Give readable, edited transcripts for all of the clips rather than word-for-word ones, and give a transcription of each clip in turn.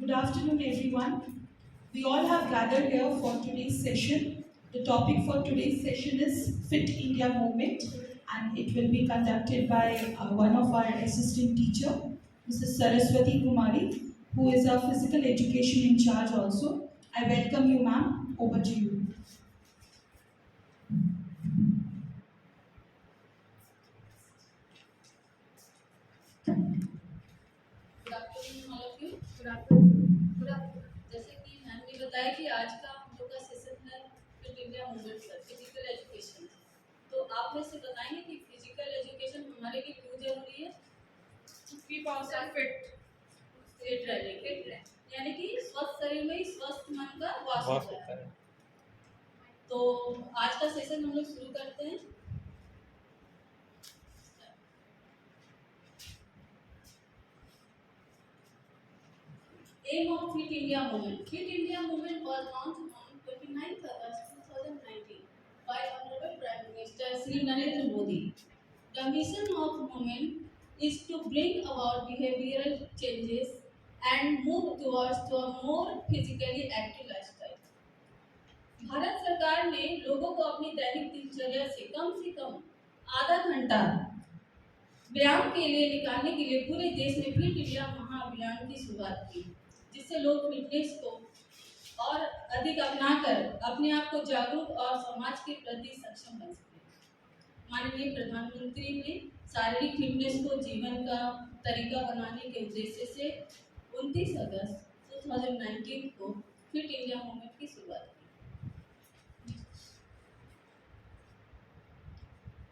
Good afternoon, everyone. We all have gathered here for today's session. The topic for today's session is Fit India Movement, and it will be conducted by one of our assistant teacher, Mrs. Saraswati Kumari, who is our physical education in charge also. I welcome you, ma'am. Over to you. Good afternoon all of you. Good afternoon. Good afternoon. जैसे कि ma'am ने बताया कि आज का हम लोग का सेशन है फिट इंडिया मूवमेंट पर फिजिकल एजुकेशन। तो आप में से बताएंगे कि फिजिकल एजुकेशन हमारे लिए क्यों जरूरी है? कीप आवरसेल्फ फिट रहने के लिए, यानी कि स्वस्थ शरीर में ही स्वस्थ मन का वास होता है। तो आज का सेशन हम लोग शुरू करते हैं। Aim of Fit India Movement. Fit India Movement was launched on 29th August 2019 by Honorable Prime Minister Sri Narendra Modi. The mission of movement is to bring about behavioral changes and move towards to a more physically active lifestyle. Bharat सरकार ने लोगों को अपनी दैनिक दिनचर्या से कम आधा घंटा व्यायाम के लिए निकालने के लिए पूरे देश में फिट इंडिया महाअभियान की शुरुआत की, जिससे लोग फिटनेस को और अधिक अपनाकर अपने आप को जागरूक और समाज के प्रति सक्षम बन सके। माननीय प्रधानमंत्री ने शारीरिक फिटनेस को जीवन का तरीका बनाने के उद्देश्य से 29 अगस्त 2019 को फिट इंडिया मूवमेंट की शुरुआत की।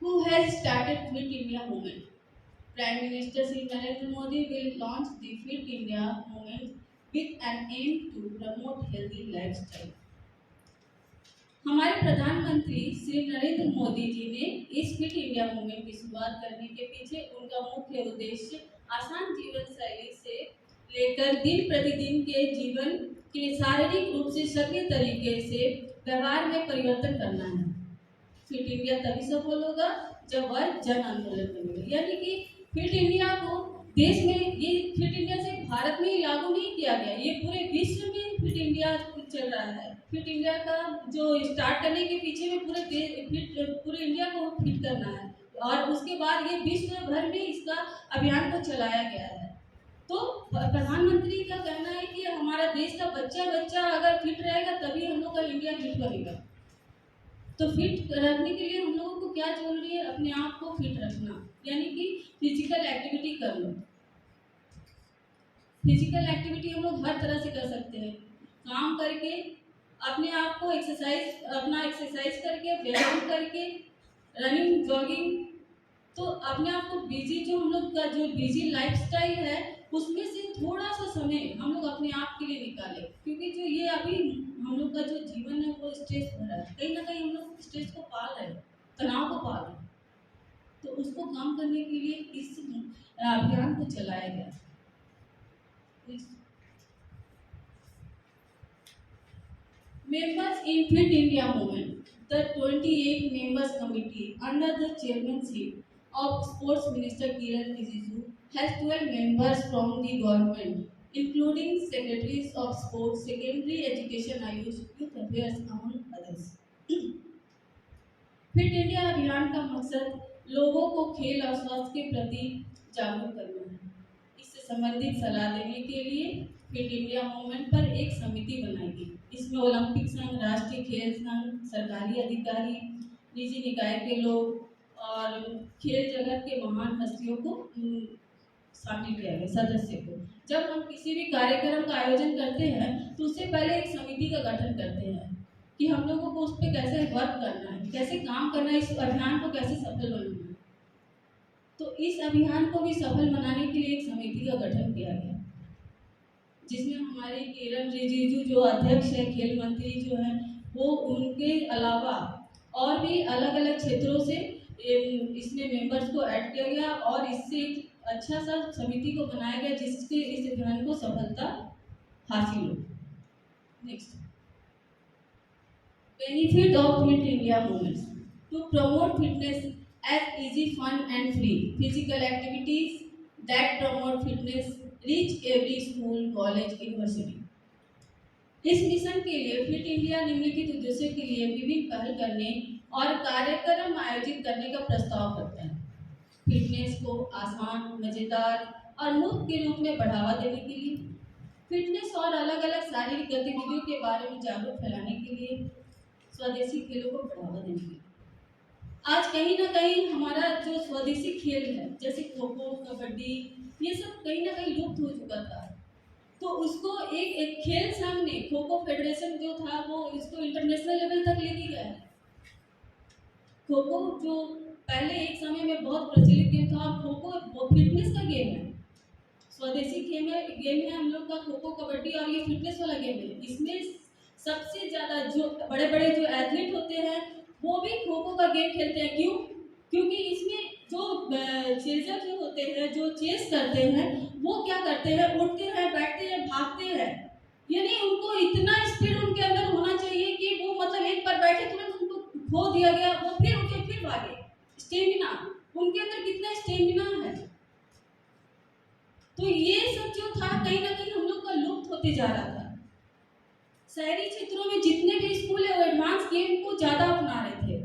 Who has started Fit India movement? Prime Minister Sri Narendra Modi will launch the Fit India movement with an aim to promote healthy lifestyle. हमारे प्रधानमंत्री श्री नरेंद्र मोदी जी ने इस फिट इंडिया मूवमेंट की शुरुआत करने के पीछे उनका मुख्य उद्देश्य आसान जीवन शैली से लेकर दिन प्रतिदिन के जीवन के शारीरिक रूप से सक्रिय तरीके से व्यवहार में परिवर्तन करना है। फिट इंडिया तभी सफल होगा जब वह जन आंदोलन बनेगा, यानी कि फिट इंडिया को देश में, ये फिट इंडिया से भारत में ही लागू नहीं किया गया, ये पूरे विश्व में फिट इंडिया चल रहा है। फिट इंडिया का जो स्टार्ट करने के पीछे में पूरे इंडिया को फिट करना है और उसके बाद ये विश्व भर में इसका अभियान को चलाया गया है। तो प्रधानमंत्री का कहना है कि हमारा देश का बच्चा अगर फिट रहेगा तभी हम लोग का इंडिया फिट बनेगा। तो फिट रखने के लिए हम लोगों को क्या जरूरी है? अपने आप को फिट रखना, यानी कि फिजिकल एक्टिविटी करना। फिजिकल एक्टिविटी हम लोग हर तरह से कर सकते हैं, काम करके, अपने आप को एक्सरसाइज करके, व्यायाम करके, रनिंग, जॉगिंग। तो अपने आप को बिजी, जो हम लोग का जो बिजी लाइफस्टाइल है उसमें से थोड़ा सा समय हम लोग अपने आप के लिए निकालें, क्योंकि जो ये अभी हम लोग का जो जीवन है वो स्ट्रेस भरा है, कहीं ना कहीं हम लोग स्ट्रेस को पाल रहे हैं, तनाव को पाल रहे हैं। तो उसको कम करने के लिए इस अभियान को चलाया गया। Members in Fit India Movement. The 28 members committee under the chairmanship of Sports Minister Kiran Rijiju has 12 members from the government, including secretaries of sports, secondary education, Ayush, youth affairs, among others. Fit India अभियान का मकसद लोगों को खेल और स्वास्थ्य के प्रति जागरूक करना है। इससे संबंधित सलाह देने के लिए फिट इंडिया मूवमेंट पर एक समिति बनाई गई। इसमें ओलंपिक संघ, राष्ट्रीय खेल संघ, सरकारी अधिकारी, निजी निकाय के लोग और खेल जगत के महान हस्तियों को शामिल किया गया, सदस्य को। जब हम किसी भी कार्यक्रम का आयोजन करते हैं तो उससे पहले एक समिति का गठन करते हैं कि हम लोगों को उस पर कैसे वर्क करना है, कैसे काम करना है, इस अभियान को कैसे सफल बनाना है। तो इस अभियान को भी सफल बनाने के लिए एक समिति का गठन किया गया, जिसमें हमारे किरण रिजिजू जो अध्यक्ष है, खेल मंत्री जो है, वो उनके अलावा और भी अलग अलग क्षेत्रों से इसमें मेंबर्स को ऐड किया गया और इससे अच्छा सा समिति को बनाया गया जिससे इस अभियान को सफलता हासिल हो। Next, benefit of fit India movement to promote fitness as easy, fun and free. Physical activities that promote fitness reach every school, college, university. इस मिशन के लिए फिट इंडिया निम्नलिखित उद्देश्यों के लिए विभिन्न पहल करने और कार्यक्रम आयोजित करने का प्रस्ताव करता है। फिटनेस को आसान, मजेदार और मुफ्त के रूप में बढ़ावा देने के लिए, फिटनेस और अलग अलग शारीरिक गतिविधियों के बारे में जागरूक फैलाने के लिए, स्वदेशी खेलों को बढ़ावा देने के लिए। आज कहीं ना कहीं हमारा जो स्वदेशी खेल है, जैसे खो खो, कबड्डी, ये सब कहीं ना कहीं लुप्त हो चुका था। तो उसको एक खेल संघ ने, खो खो फेडरेशन जो था, वो इसको इंटरनेशनल लेवल तक लेके गया है। खो खो जो पहले एक समय में बहुत प्रचलित गेम था, खो खो वो फिटनेस का गेम है, स्वदेशी गेम है हम लोग का खो खो, कबड्डी, और ये फिटनेस वाला गेम है। इसमें सबसे ज़्यादा जो बड़े बड़े जो एथलीट होते हैं वो भी खो खो का गेम खेलते हैं। क्यों? क्योंकि इसमें जो चेजर जो होते हैं, जो चेस करते हैं, वो क्या करते हैं, उठते हैं, बैठते हैं, भागते हैं, यानी उनको इतना स्पीड उनके अंदर होना चाहिए कि वो मतलब एक बार बैठे तुरंत उनको खो दिया गया, वो फिर उठे फिर भागे। स्टेमिना, उनके अंदर कितना स्टेमिना है। तो ये सब जो था कहीं ना कहीं हम लोग का लुप्त होते जा रहा था। शहरी क्षेत्रों में जितने भी स्कूल है वो एडवांस गेम को ज्यादा अपना रहे थे,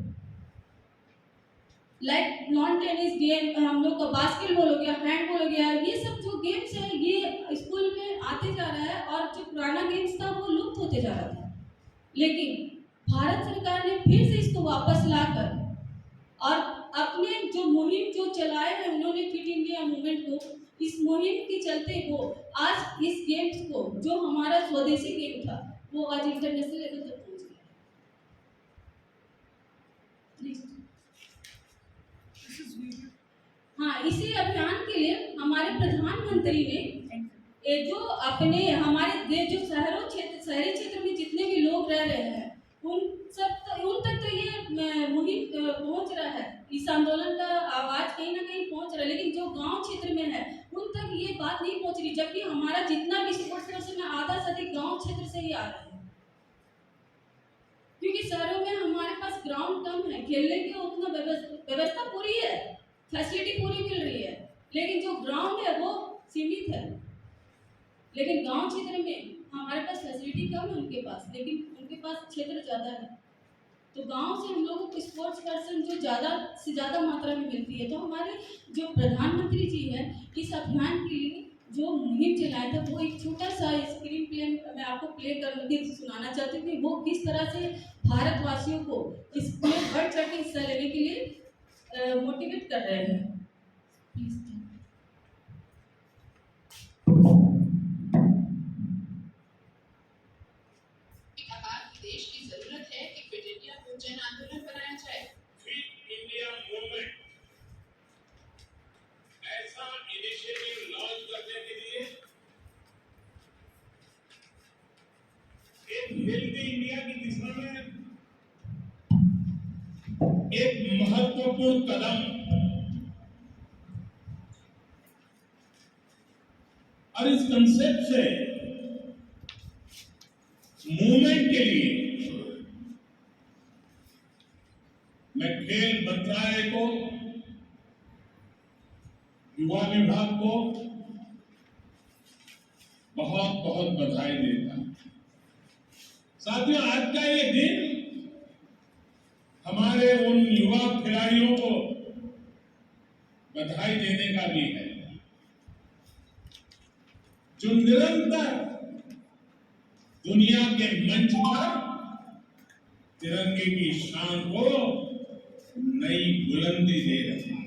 लाइक लॉन टेनिस गेम, हम लोग का बास्केटबॉल हो गया, हैंडबॉल हो गया, ये सब जो गेम्स है ये स्कूल में आते जा रहा है, और जो पुराना गेम्स था वो लुप्त होते जा रहा था। लेकिन भारत सरकार ने फिर से इसको वापस लाकर और अपने जो मुहिम जो चलाए हैं उन्होंने, फिट इंडिया मूवमेंट को, इस मुहिम के चलते वो आज इस गेम्स को, जो हमारा स्वदेशी गेम था, वो आज इंटरनेशनल लेवल तक पहुंच गया। हाँ, इसी अभियान के लिए हमारे प्रधानमंत्री ने जो अपने हमारे देश जो शहरी क्षेत्र में जितने भी लोग रह रहे हैं उन तक तो ये मुहिम पहुंच रहा है, इस आंदोलन का आवाज कहीं ना कहीं पहुंच रहा है, लेकिन जो गांव क्षेत्र में है उन तक ये बात नहीं पहुंच रही, जबकि हमारा जितना भी स्पोर्ट्स पर्सन है आधा से अधिक गांव क्षेत्र से ही आ रहे हैं। क्योंकि शहरों में हमारे पास ग्राउंड कम है, खेलने की उतना व्यवस्था पूरी है, फैसिलिटी पूरी मिल रही है, लेकिन जो ग्राउंड है वो सीमित है। लेकिन गांव क्षेत्र में हमारे पास फैसिलिटी कम है उनके पास, लेकिन उनके पास क्षेत्र ज़्यादा है। तो गांव से हम लोगों को स्पोर्ट्स पर्सन जो ज़्यादा से ज़्यादा मात्रा में मिलती है। तो हमारे जो प्रधानमंत्री जी हैं, इस अभियान के लिए जो मुहिम चलाया था, वो एक छोटा सा स्क्रीन प्ले मैं आपको प्ले करके सुनाना चाहती हूँ कि वो किस तरह से भारतवासियों को इसमें बढ़ चढ़ के हिस्सा लेने के लिए मोटिवेट कर रहे हैं। प्लीज। देश की जरूरत है कि फिट इंडिया को जन आंदोलन बनाया जाए। फिट इंडिया मूवमेंट ऐसा इनिशिएटिव लॉन्च करने के लिए एक हेल्दी इंडिया की दिशा में एक महत्वपूर्ण कदम, और इस कंसेप्ट से मूवमेंट के लिए मैं खेल मंत्रालय को, युवा विभाग को बहुत बहुत बधाई देता हूं। साथियों, आज का ये दिन हमारे उन युवा खिलाड़ियों को बधाई देने का भी है जो निरंतर दुनिया के मंच पर तिरंगे की शान को नई बुलंदी दे रहे हैं।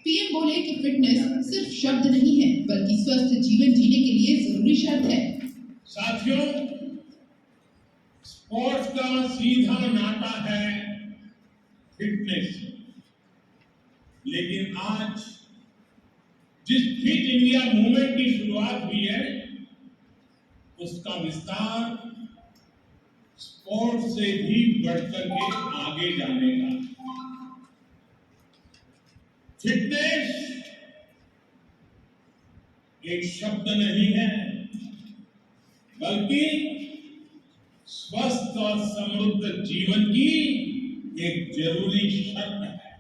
पीएम बोले कि फिटनेस सिर्फ शब्द नहीं है, बल्कि स्वस्थ जीवन जीने के लिए जरूरी शर्त है। साथियों, स्पोर्ट्स का सीधा नाता है फिटनेस, लेकिन आज जिस फिट इंडिया मूवमेंट की शुरुआत हुई है उसका विस्तार स्पोर्ट्स से भी बढ़कर के आगे जाने का। फिटनेस एक शब्द नहीं है, बल्कि स्वस्थ और समृद्ध जीवन की एक जरूरी शर्त है।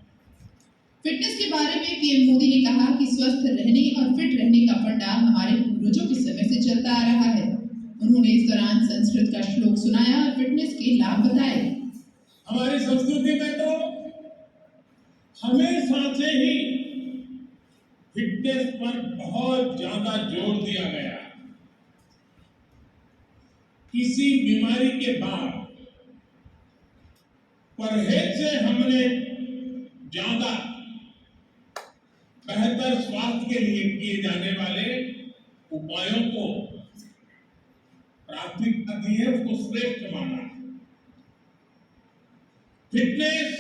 फिटनेस के बारे में पीएम मोदी ने कहा कि स्वस्थ रहने और फिट रहने का फंडा हमारे पूर्वजों के समय से चलता आ रहा है। उन्होंने इस दौरान संस्कृत का श्लोक सुनाया और फिटनेस के लाभ बताए। हमारी संस्कृति में तो हमेशा से ही फिटनेस पर बहुत ज्यादा जोर दिया गया। किसी बीमारी के बाद परहेज से हमने ज्यादा बेहतर स्वास्थ्य के लिए किए जाने वाले उपायों को प्राथमिकता दी है, उसको श्रेष्ठ माना। फिटनेस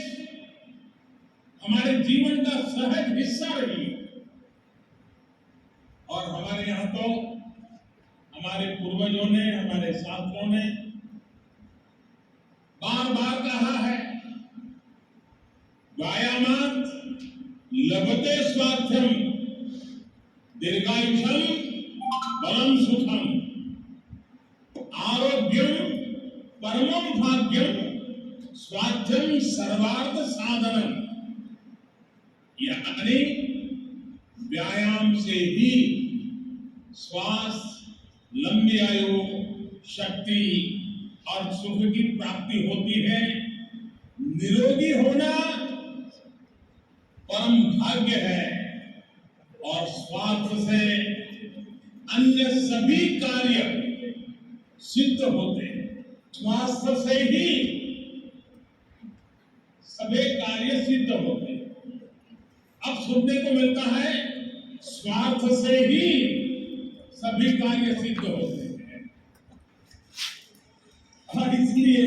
हमारे जीवन का सहज हिस्सा रही है और हमारे यहाँ तो हमारे पूर्वजों ने, हमारे शास्त्रों ने बार बार कहा है, व्यायामात् लभते स्वास्थ्यम दीर्घायुषम बलम सुखम आरोग्यम परमम भाग्यम स्वास्थ्यम सर्वार्थ साधनम। यानी व्यायाम से ही स्वास्थ्य, लंबी आयु, शक्ति और सुख की प्राप्ति होती है। निरोगी होना परम भाग्य है और स्वास्थ्य से अन्य सभी कार्य सिद्ध होते हैं। स्वास्थ्य से ही सभी कार्य सिद्ध होते हैं। अब सुनने को मिलता है स्वार्थ से ही सभी कार्य सिद्ध होते हैं और इसलिए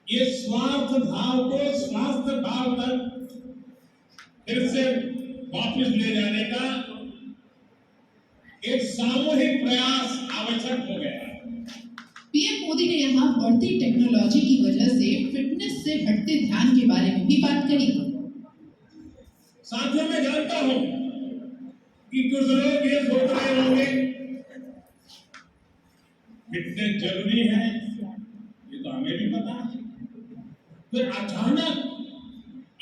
ये स्वार्थ भाव को स्वास्थ्य भाव तक फिर से वापस ले जाने का एक सामूहिक प्रयास आवश्यक हो गया। पीएम मोदी ने यहाँ बढ़ती टेक्नोलॉजी की वजह से फिटनेस से हटते ध्यान के बारे में भी बात करी। साथियों, मैं जानता हूं कि कुछ लोग ये सोच रहे होंगे फिटनेस जरूरी है, ये तो हमें भी पता है, फिर अचानक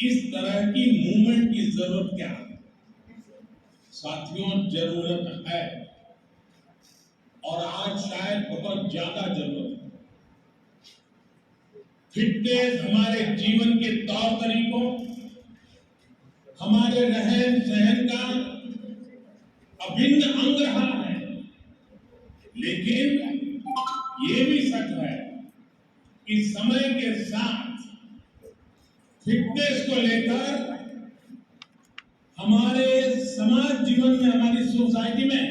इस तरह की मूवमेंट की जरूरत क्या है? साथियों, जरूरत है और आज शायद बहुत ज्यादा जरूरत है। फिटनेस हमारे जीवन के तौर तरीकों, हमारे रहन सहन का अभिन्न अंग रहा है, लेकिन ये भी सच है कि समय के साथ फिटनेस को लेकर हमारे समाज जीवन में, हमारी सोसाइटी में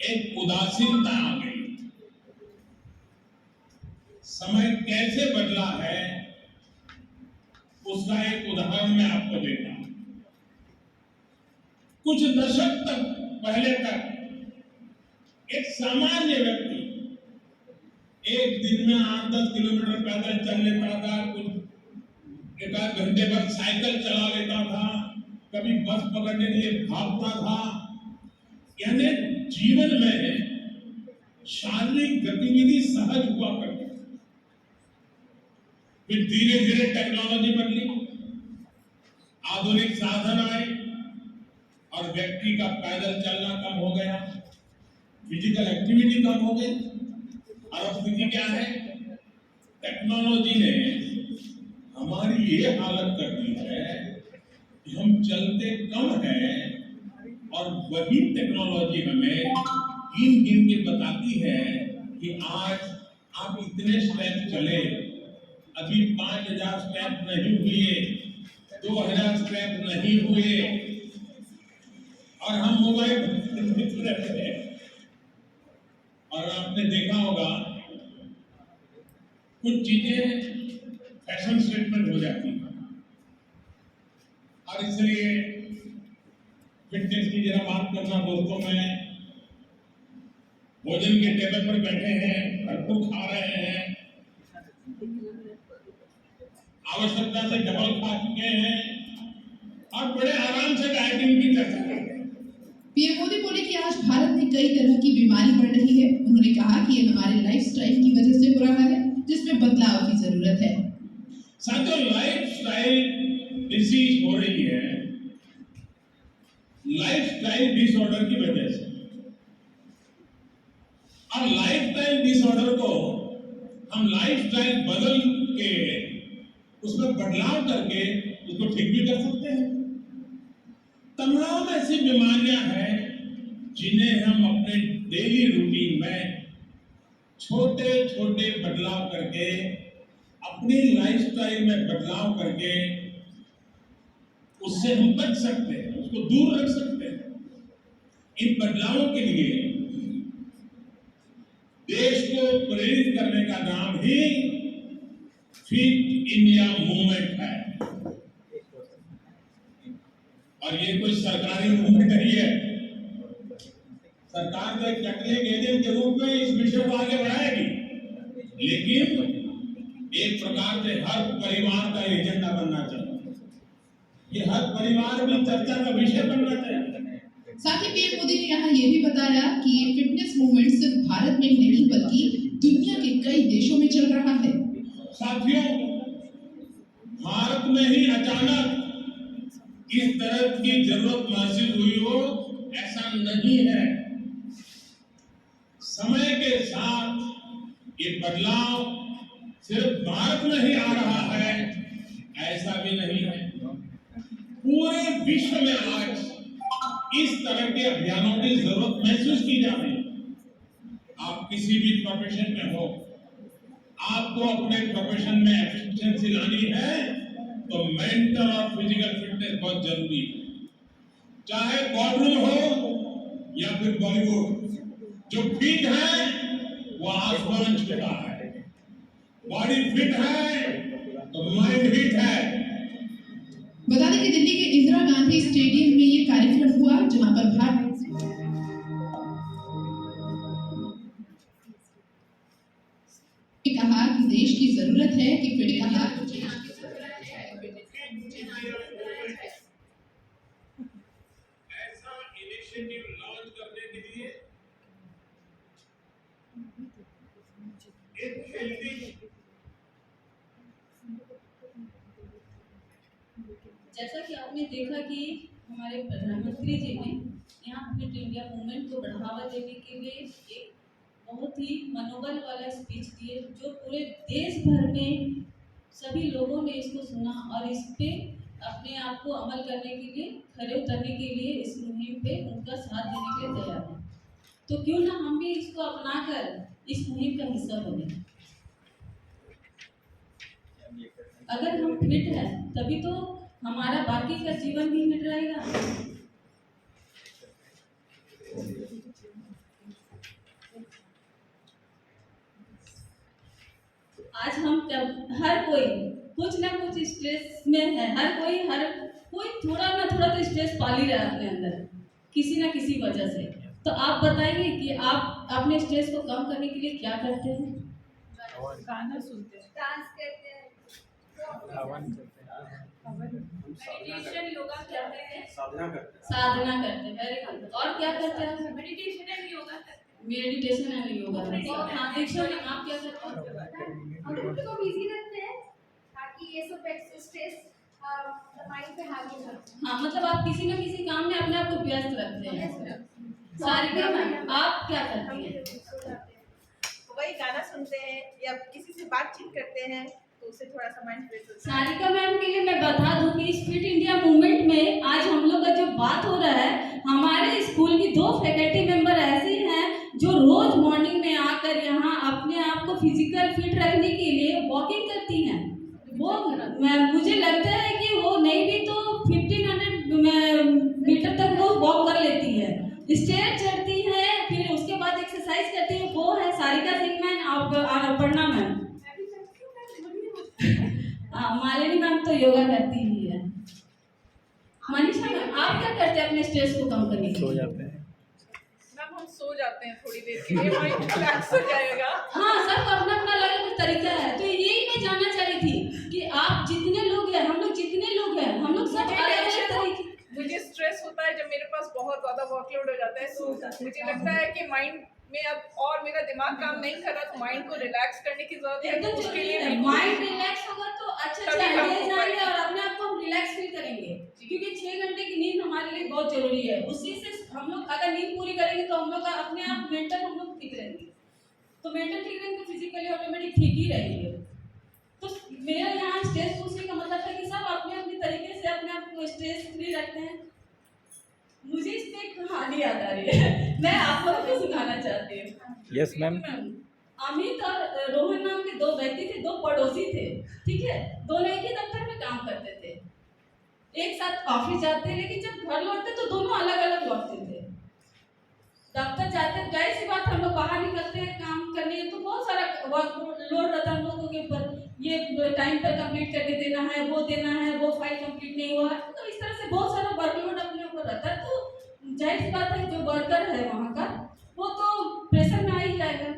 एक उदासीनता आ गई। समय कैसे बदला है उसका एक उदाहरण मैं आपको देता हूं। कुछ दशक तक पहले तक एक सामान्य व्यक्ति एक दिन में 8-10 किलोमीटर पैदल चल लेता था, कुछ एक आध घंटे बाद साइकिल चला लेता था, कभी बस पकड़ने के लिए भागता था। यानी जीवन में शारीरिक गतिविधि सहज हुआ करती। फिर धीरे धीरे टेक्नोलॉजी बदली, आधुनिक साधन आए और व्यक्ति का पैदल चलना कम हो गया, फिजिकल एक्टिविटी कम हो गई। और अब स्थिति क्या है? टेक्नोलॉजी ने हमारी ये हालत कर दी है कि हम चलते कम हैं और वही टेक्नोलॉजी हमें गिन गिन के बताती है कि आज आप इतने स्टेप चले, अभी 5000 स्टेप नहीं हुए, 2000 स्टेप नहीं हुए और हम मोबाइल रहते हैं। और आपने देखा होगा कुछ चीजें फैशन स्टेटमेंट हो जाती है और इसलिए फिटनेस की जरा बात करना। दोस्तों, में भोजन के टेबल पर बैठे हैं, भरपूर खा रहे हैं, आवश्यकता से डबल खा चुके हैं और बड़े आराम से डाइटिंग की चर्चा कर रहे हैं। पीएम मोदी बोले कि आज भारत में कई तरह की बीमारी बढ़ रही है। उन्होंने कहा कि ये हमारे लाइफस्टाइल की वजह से हो रहा है, जिसमें बदलाव की जरूरत है। साथियों, लाइफस्टाइल डिसीज हो रही है लाइफस्टाइल डिसऑर्डर की वजह से। और लाइफस्टाइल डिसऑर्डर को हम लाइफस्टाइल बदल के उसमें बदलाव करके उसको ठीक भी कर सकते हैं। तमाम ऐसी बीमारियां हैं जिन्हें हम अपने डेली रूटीन में छोटे छोटे बदलाव करके, अपनी लाइफस्टाइल में बदलाव करके उससे हम बच सकते हैं, उसको दूर रख सकते हैं। इन बदलावों के लिए देश को प्रेरित करने का नाम ही फिट इंडिया मूवमेंट है। और ये कोई सरकारी मूवमेंट नहीं है। सरकार तो एक टेक्निकल एजेंट के रूप में इस विषय को आगे बढ़ाएगी, लेकिन एक प्रकार से हर परिवार का एजेंडा बनना चाहिए। ये हर परिवार में चर्चा का विषय बनना चाहिए। साथ ही पीएम मोदी ने यहाँ ये भी बताया कि ये फिटनेस मूवमेंट सिर्फ भारत में ही नहीं बल्कि दुनिया के कई देशों में चल रहा है। साथियों, भारत में ही अचानक इस तरह की जरूरत महसूस हुई हो, ऐसा नहीं है। समय के साथ ये बदलाव सिर्फ भारत में ही आ रहा है, ऐसा भी नहीं है। पूरे विश्व में आज इस तरह के अभियानों की जरूरत महसूस की जा रही है। आप किसी भी प्रोफेशन में हो, आपको अपने प्रोफेशन में एफिशिएंसी लानी है तो मेंटल और फिजिकल फिटनेस बहुत जरूरी है। चाहे कोर्टरूम हो या फिर बॉलीवुड, जो फिट है वो आसमान छूता है। बॉडी फिट है तो माइंड फिट है। बता दें कि दिल्ली के इंदिरा गांधी स्टेडियम में ये कार्यक्रम हुआ, जहां पर भारत ने कहा कि देश की जरूरत है कि फिट कहा ऐसा इनिशिएटिव लॉन्च करने के लिए एक हेल्दी जैसा कि आपने देखा कि हमारे प्रधानमंत्री जी ने यहाँ फिट इंडिया मूवमेंट को बढ़ावा देने के लिए एक बहुत ही मनोबल वाला स्पीच दिए, जो पूरे देश भर में सभी लोगों ने इसको सुना और इस पे अपने आप को अमल करने के लिए, खड़े उतरने के लिए इस मुहिम पे उनका साथ देने के लिए तैयार है। तो क्यों ना हम भी इसको अपनाकर इस मुहिम का हिस्सा बने। अगर हम फिट हैं तभी तो हमारा बाकी का जीवन भी फिट रहेगा। आज हम हर कोई कुछ ना कुछ स्ट्रेस में है, हर कोई थोड़ा ना थोड़ा तो स्ट्रेस पाल ही रहा है अपने अंदर, किसी ना किसी वजह से। तो आप बताइए कि आप अपने स्ट्रेस को कम करने के लिए क्या करते हैं? गाना सुनते हैं, डांस करते हैं, मेडिटेशन, योगा करते हैं, साधना करते हैं। Very good. और क्या करते हैं? मेडिटेशन एंड योगा करते हैं। Meditation and yoga. और हाँ, दीक्षा आप क्या करते हैं? हम खुद को बिजी रखते हैं ताकि ये सब स्ट्रेस माइंड पे हावी ना हो। हाँ, मतलब आप किसी न किसी काम में अपने आप को व्यस्त रखते हैं। सारिका मैम, आप क्या करती हैं? वही गाना सुनते हैं या किसी से बातचीत करते हैं तो उससे थोड़ा सा माइंड फ्रेश होता है। सारिका मैम के लिए मैं बता दूं कि इस फिट इंडिया मूवमेंट में आज हम लोग का जो बात हो रहा है, हमारे स्कूल की 2 फैकल्टी मेंबर ऐसी हैं जो रोज मॉर्निंग में आकर यहाँ अपने आप को फिजिकल फिट रखने के लिए वॉकिंग करती हैं। वो मुझे लगता है कि वो नहीं भी तो 1500 मीटर तक वो वॉक कर लेती है, स्टेयर चढ़ती है, फिर उसके बाद एक्सरसाइज करती है। वो है सारिका सिंह मैम और अपर्णा मैम। मालिनी मैम तो योगा करती ही है। मनीषा मैम, आप क्या करते हैं अपने स्ट्रेस को कम करने के लिए? मैम हम सो जाते हैं थोड़ी देर के लिए, माइंड रिलैक्स हो जाएगा। हाँ, सबका अपना अपना अलग तरीका है। तो यही मैं जानना चाह रही थी कि आप जितने लोग हैं, हम लोग जितने लोग हैं, हम लोग सब अलग अलग तरीके। मुझे स्ट्रेस होता है जब मेरे पास बहुत ज्यादा वर्कलोड हो जाता है, तो मुझे लगता है कि माइंड में अब और मेरा दिमाग काम नहीं कर रहा, तो माइंड को रिलैक्स करने की जरूरत है। तो उसके लिए मैं माइंड रिलैक्स होगा तो अच्छे तभी काम आइडियाज हो आएंगे पाएगा। और अपने आप को हम रिलैक्स फील करेंगे, क्योंकि 6 घंटे की नींद हमारे लिए बहुत जरूरी है। उसी से हम लोग अगर नींद पूरी करेंगे तो हम लोग का अपने आप मेंटल हम लोग ठीक रहेंगे, तो मेंटल ठीक रहेंगे तो फिजिकली ऑटोमेटिक ठीक ही रहेंगे। तो मेरा यहाँ स्ट्रेस पूछने का मतलब है कि सब अपने अपने तरीके से अपने आप को स्ट्रेस फ्री रखते हैं। मुझे इस पे एक कहानी याद आ रही है, मैं आप लोगों को सुनाना चाहती हूँ। Yes ma'am. अमित और रोहन नाम के 2 व्यक्ति थे, 2 पड़ोसी थे, ठीक है। दोनों एक ही दफ्तर में काम करते थे, एक साथ ऑफिस जाते, लेकिन जब घर लौटते तो दोनों अलग अलग लौटते थे। दफ्तर जाते, जाहिर सी बात हम लोग बाहर निकलते हैं काम करने, तो बहुत सारा वर्क लोड रहता है हम लोगों के ऊपर, ये टाइम पर कंप्लीट करके देना है, वो फाइल कंप्लीट नहीं हुआ है, तो इस तरह से बहुत सारा वर्कलोड अपने ऊपर रहता है। तो जाहिर सी बात है जो वर्कर है वहाँ का, वो तो प्रेशर में आ ही जाएगा।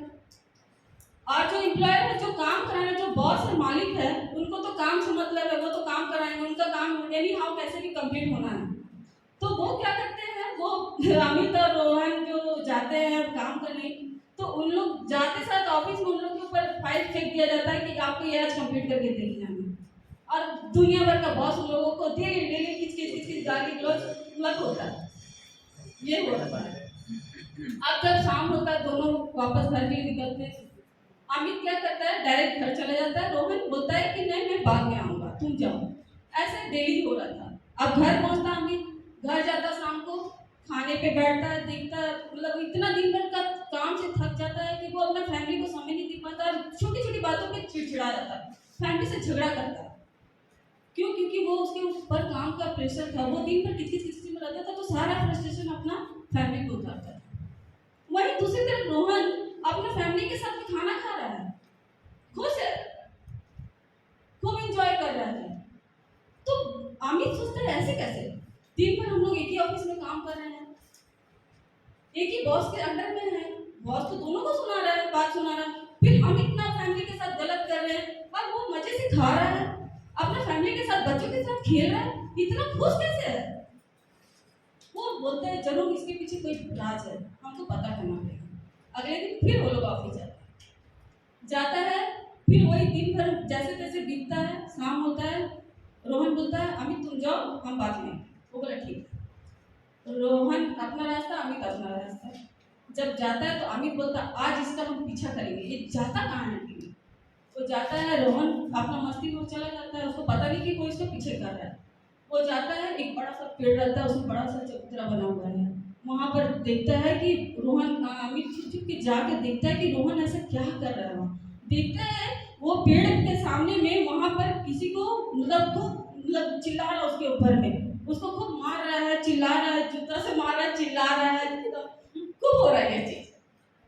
और जो एम्प्लॉयर है, जो काम कराने, जो बॉस है, मालिक है, उनको तो काम से मतलब है, वो तो काम कराएंगे, उनका काम एनी हाउ कैसे भी कंप्लीट होना है। तो वो क्या करते हैं, वो अमित और रोहन जो जाते हैं काम करने, तो उन लोग जाते साथ ऑफिस में उन लोग के ऊपर फाइल फेंक दिया जाता है कि आपको ये आज कंप्लीट करके देना है। और दुनिया भर का बॉस उन लोगों को डेली डेली किच गाली गलौज लग होता है, ये हो रहा है। अब जब शाम होता है, दोनों वापस घर के लिए निकलते हैं। अमित क्या करता है, डायरेक्ट घर चला जाता है। रोहन बोलता है कि नहीं, मैं बाद में आऊंगा, तुम जाओ। ऐसे डेली हो रहा था। अब घर पहुंचता अमित, घर जाता शाम को, खाने पे बैठता है, देखता है, मतलब इतना दिन भर का काम से थक जाता है कि वो अपना फैमिली को समय नहीं दे पाता, छोटी छोटी बातों पे चिड़चिड़ा जाता है, फैमिली से झगड़ा करता है। क्यों? क्योंकि वो उसके ऊपर काम का प्रेशर था, वो दिन भर किच में रहता था, तो सारा फ्रस्ट्रेशन अपना फैमिली को उतारता था। वहीं दूसरी तरफ रोहन अपने फैमिली के साथ में खाना खा रहा है, खुश है, खूब एंजॉय कर रहा है। तो अमित सोचता है ऐसे कैसे, दिन भर हम लोग एक ही ऑफिस में काम कर रहे हैं, एक ही बॉस के अंडर में है, बॉस तो दोनों को सुना रहा है, बात सुना रहा है, फिर हम इतना फैमिली के साथ गलत कर रहे हैं और वो मजे से खा रहा है, अपना फैमिली के साथ, बच्चों के साथ खेल रहा है, इतना खुश कैसे है। वो बोलते हैं जरूर इसके पीछे कोई राज है, हमको पता करना पड़ेगा। अगले दिन फिर वो लोग ऑफिस जाता है, फिर वही दिन भर जैसे तैसे बीतता है, शाम होता है, रोहन बोलता है अमित तुम जाओ, हम बाद में। वो बोला ठीक है। रोहन अपना रास्ता, अमित अपना रास्ता। जब जाता है तो अमित बोलता आज इसका हम पीछा करेंगे, ये जाता कहाँ है। वो जाता है, रोहन अपना मस्ती में चला जाता है, उसको पता नहीं कि कोई इसको पीछे कर रहा है। वो जाता है, एक बड़ा सा पेड़ रहता है, उसमें बड़ा सा चबूतरा बना हुआ है, वहां पर देखता है कि रोहन, अमित छुप के जाके देखता है कि रोहन ऐसा क्या कर रहा है। वहाँ देखता है वो पेड़ के सामने में वहां पर किसी को मतलब चिल्ला रहा है, उसके ऊपर में उसको खूब मार रहा है, चिल्ला रहा है, जूता से मार रहा है, चिल्ला रहा है, खूब हो रहा है ये चीज।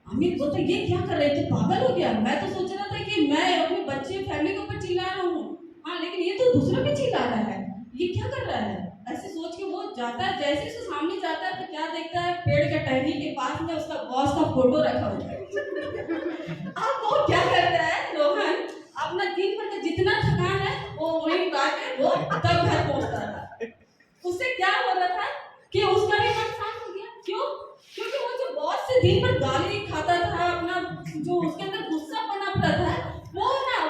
अमित बोलता है ये क्या कर रहे थे, पागल हो गया, मैं तो सोच रहा था कि मैं अपने बच्चे फैमिली के ऊपर चिल्ला रहा हूँ, हाँ लेकिन ये तो दूसरों पे चिल्ला रहा है, ये क्या कर रहा है। ऐसे सोच के वो जाता है, जैसे उसके सामने जाता है तो क्या देखता है, पेड़ के टहनी के पास में उसका बॉस का फोटो रखा हुआ है। अब वो क्या करता है, रोहन अपना दिन भर का जितना थकान है वो वहीं उतार के वो तब घर पहुंचता था। उससे क्या हो रहा था कि उसका भी मन शांत हो गया। क्यों? क्योंकि वो जो बॉस से दिन भर गाली खाता था, अपना जो उसके अंदर गुस्सा पनप रहा था,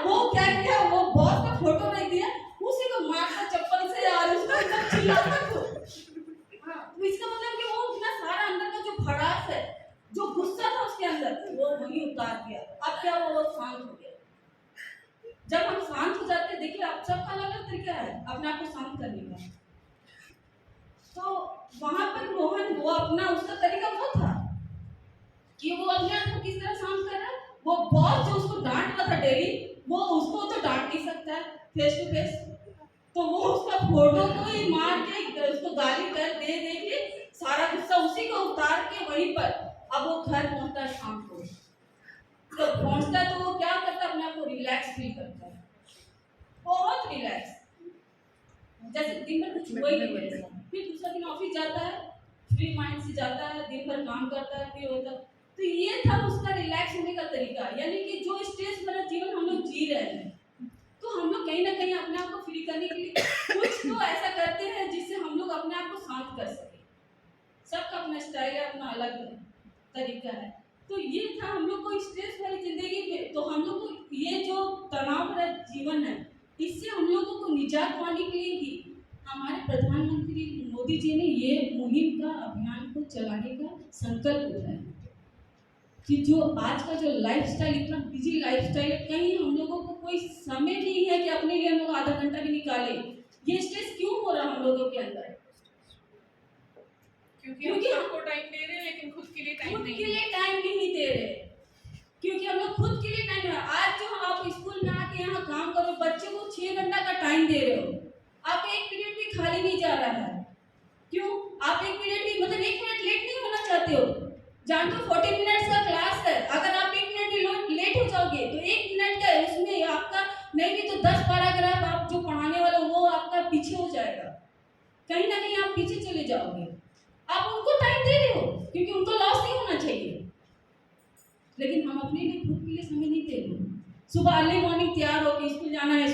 वो क्या किया, वो बॉस का फोटो रख दिया, उसी को मारता चप्पल से और उसको एकदम चिल्लाता था। तो इसका मतलब कि वो अपना सारा अंदर का जो भड़ास है, जो गुस्सा था उसके अंदर, वो वहीं उतार दिया। अब क्या हुआ, वो शांत हो गया। जब हम शांत हो जाते हैं, देखिए आप सबका अलग अलग तरीका है अपने आप को शांत करने का। तो वहां पर रोहन वो अपना उसका तरीका वो था कि वो अपने आप को किस तरह शांत कर रहा है। वो बॉस जो उसको डांट रहा था डेली, वो उसको तो डांट नहीं सकता है फेस टू फेस, तो वो उसका फोटो को ही मार के उसको गाली कर दे के सारा गुस्सा उसी को उतार के वहीं पर अब वो घर पहुंचता है शाम को। तो पहुंचता है तो वो क्या करता है, अपने आप को रिलैक्स फील करता है, बहुत रिलैक्स, जैसे दिन भर कुछ हुआ ही नहीं है। फिर दूसरा दिन ऑफिस जाता है, फ्री माइंड से जाता है, दिन भर काम करता है, फिर होता है। तो ये था उसका रिलैक्स होने का तरीका। यानी कि जो स्ट्रेस भरा जीवन हम लोग जी रहे हैं, तो हम लोग कहीं ना कहीं अपने आप को फ्री करने के लिए कुछ तो ऐसा करते हैं जिससे हम लोग अपने आप को शांत कर सके। सबका अपना स्टाइल है, अपना अलग तरीका है। तो ये था हम लोग को स्ट्रेस वाली जिंदगी में। तो हम लोग को ये जो तनाव भरा जीवन है, इससे हम लोगों को निजात पाने के लिए ही हमारे प्रधानमंत्री मोदी जी ने ये मुहिम का अभियान को चलाने का संकल्प उठाया कि जो आज का जो लाइफस्टाइल, इतना बिजी लाइफस्टाइल है, कहीं हम लोगों को कोई समय नहीं है कि अपने लिए हम लोग आधा घंटा भी निकालें। ये स्ट्रेस क्यों हो रहा है हम लोगों के अंदर? क्योंकि हम सबको टाइम दे रहे हैं लेकिन खुद के लिए टाइम खुद नहीं के लिए टाइम नहीं दे रहे, क्योंकि हम लोग खुद के लिए टाइम नहीं। आज जो आप स्कूल में आके यहाँ काम करो, बच्चे को 6 घंटा का टाइम दे रहे हो, आप 1 पीरियड भी खाली नहीं जा रहा है। क्यों? आप 1 पीरियड भी मतलब 1 मिनट लेट नहीं होना चाहते हो? जानते हो 40 मिनट्स का क्लास है, अगर आप 1 मिनट भी लेट हो जाओगे तो 1 मिनट का उसमें आपका नहीं भी तो 10 पैराग्राफ आप जो पढ़ाने वाले हो वो आपका पीछे हो जाएगा, कहीं ना कहीं आप पीछे चले जाओगे। आप उनको टाइम दे रहे हो क्योंकि उनको लॉस नहीं होना चाहिए, लेकिन हम अपने लिए खुद के लिए समय नहीं दे रहे। सुबह अर्ली मॉर्निंग तैयार होकर स्कूल जाना है,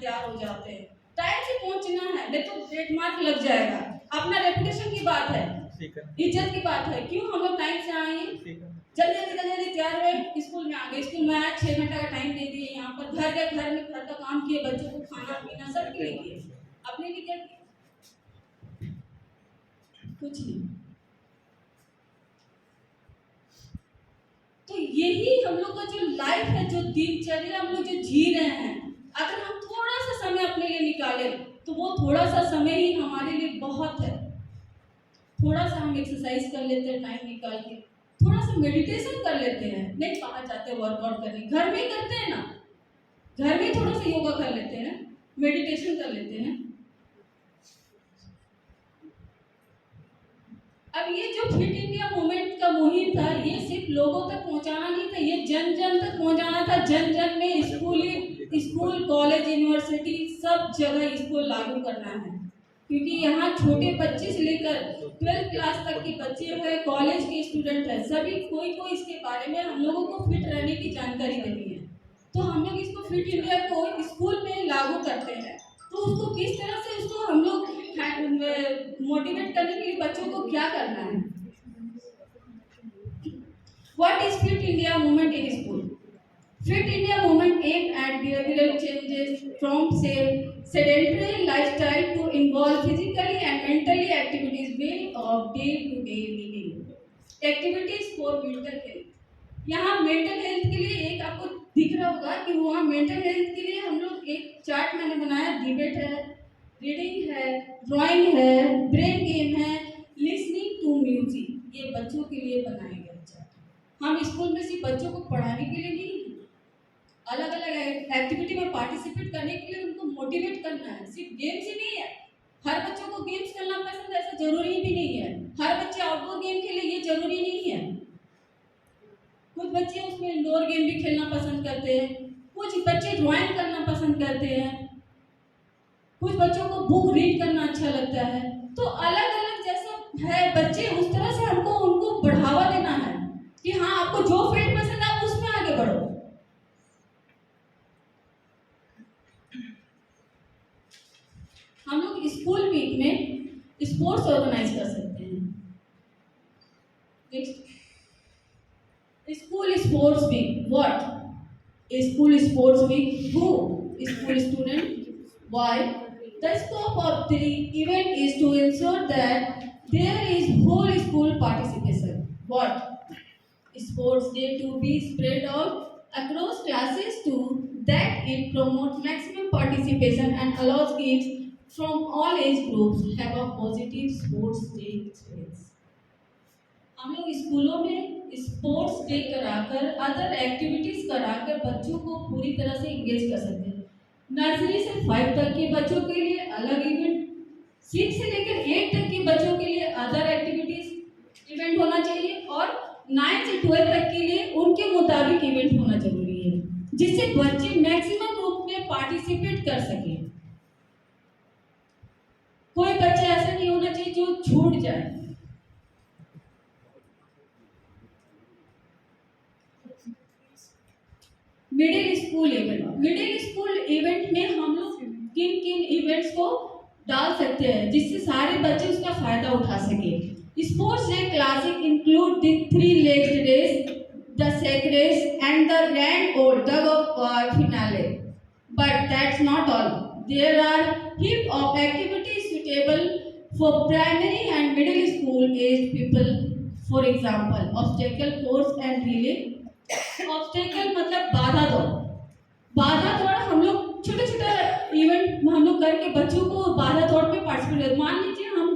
तैयार हो जाते हैं, टाइम से पहुंचना है, नहीं तो रेड मार्क लग जाएगा। अपना रेपुटेशन की बात है, इज्जत की बात है। क्यों हम लोग टाइम से आए, जल्दी तैयार हुए, स्कूल में आ गए, स्कूल में आया 6 घंटा का टाइम दे दिए, यहाँ पर घर गए, घर में घर का काम किए, बच्चों को खाना पीना सब के लिए किए, अपने लिए क्या किया? कुछ नहीं। तो यही हम लोग का जो लाइफ है, जो दिनचर्या हम लोग जो जी रहे हैं, अगर हम थोड़ा सा समय अपने लिए निकालें तो वो थोड़ा सा समय ही हमारे लिए बहुत है। थोड़ा सा हम एक्सरसाइज कर लेते हैं टाइम निकाल के, थोड़ा सा मेडिटेशन कर लेते हैं, नहीं बाहर जाते वर्कआउट करने, घर में ही करते हैं ना, घर में थोड़ा सा योगा कर लेते हैं, मेडिटेशन कर लेते हैं। अब ये जो फिट इंडिया मूवमेंट का मुहिम था, ये सिर्फ लोगों तक पहुंचाना नहीं था, ये जन जन तक पहुंचाना था। जन जन में स्कूल कॉलेज यूनिवर्सिटी सब जगह इसको लागू करना है, क्योंकि यहाँ छोटे बच्चे से लेकर 12th क्लास तक के बच्चे हैं, कॉलेज के स्टूडेंट हैं, सभी कोई इसके बारे में हम लोगों को फिट रहने की जानकारी देनी है। तो हम लोग इसको फिट इंडिया को स्कूल में लागू करते हैं। तो उसको किस तरह से उसको हम लोग मोटिवेट करने के लिए बच्चों को क्या करना है? What is Fit India movement in school? Fit India movement aimed at behavioral changes from sedentary lifestyle to involve physically and mentally activities way of day-to-day living. Activities for mental health. यहाँ mental health के लिए एक आपको दिख रहा होगा कि वहाँ मेंटल हेल्थ के लिए हम लोग एक चार्ट मैंने बनाया, डिबेट है, रीडिंग है, ड्राइंग है, ब्रेन गेम है, लिसनिंग टू म्यूजिक, ये बच्चों के लिए बनाया गया चार्ट। हम स्कूल में सिर्फ बच्चों को पढ़ाने के लिए नहीं, अलग अलग एक्टिविटी में पार्टिसिपेट करने के लिए उनको मोटिवेट करना है। सिर्फ गेम्स ही नहीं है, हर बच्चों को गेम्स खेलना पसंद है ऐसा जरूरी भी नहीं है, हर बच्चे आउटडोर गेम खेले ये जरूरी नहीं है। कुछ बच्चे उसमें इंडोर गेम भी खेलना पसंद करते हैं, कुछ बच्चे ड्राइंग करना पसंद करते हैं, कुछ बच्चों को बुक रीड करना अच्छा लगता है। तो अलग अलग जैसा है बच्चे, उस तरह से हमको उनको बढ़ावा देना है कि हाँ आपको जो फील्ड पसंद है आप उसमें आगे बढ़ो। हम लोग स्कूल वीक में स्पोर्ट्स ऑर्गेनाइज कर सकते हैं। School sports week, what? School sports week, who? School student, why? The scope of the event is to ensure that there is whole school participation. What? Sports day to be spread out across classes to that it promotes maximum participation and allows kids from all age groups have a positive sports day experience. हम लोग स्कूलों में sports day कराकर, other activities कराकर बच्चों को पूरी तरह से इंगेज कर सकते हैं। नर्सरी से 5 तक के बच्चों के लिए अलग इवेंट, 6 से लेकर 8 तक के बच्चों के लिए अदर एक्टिविटीज इवेंट होना चाहिए, और 9 से 12 तक के लिए उनके मुताबिक इवेंट होना जरूरी है, जिससे बच्चे मैक्सिमम रूप में पार्टिसिपेट कर सके। कोई बच्चा ऐसा नहीं होना चाहिए जो छूट जाए। मिडिल स्कूल इवेंट में हम लोग किन किन इवेंट्स को डाल सकते हैं जिससे सारे बच्चे उसका फायदा उठा सके। Sports day classic include the 3 legged race, the sack race, and the grand old tug of war finale. But that's not all. There are heap of activities suitable for primary and middle school aged people. For example, obstacle course and relay. Obstacle मतलब बाधा दौड़। बाधा दौड़ हम लोग छोटे छोटे event हम लोग करके बच्चों को बाधा दौड़ में पार्टिसिपेट, मान लीजिए हम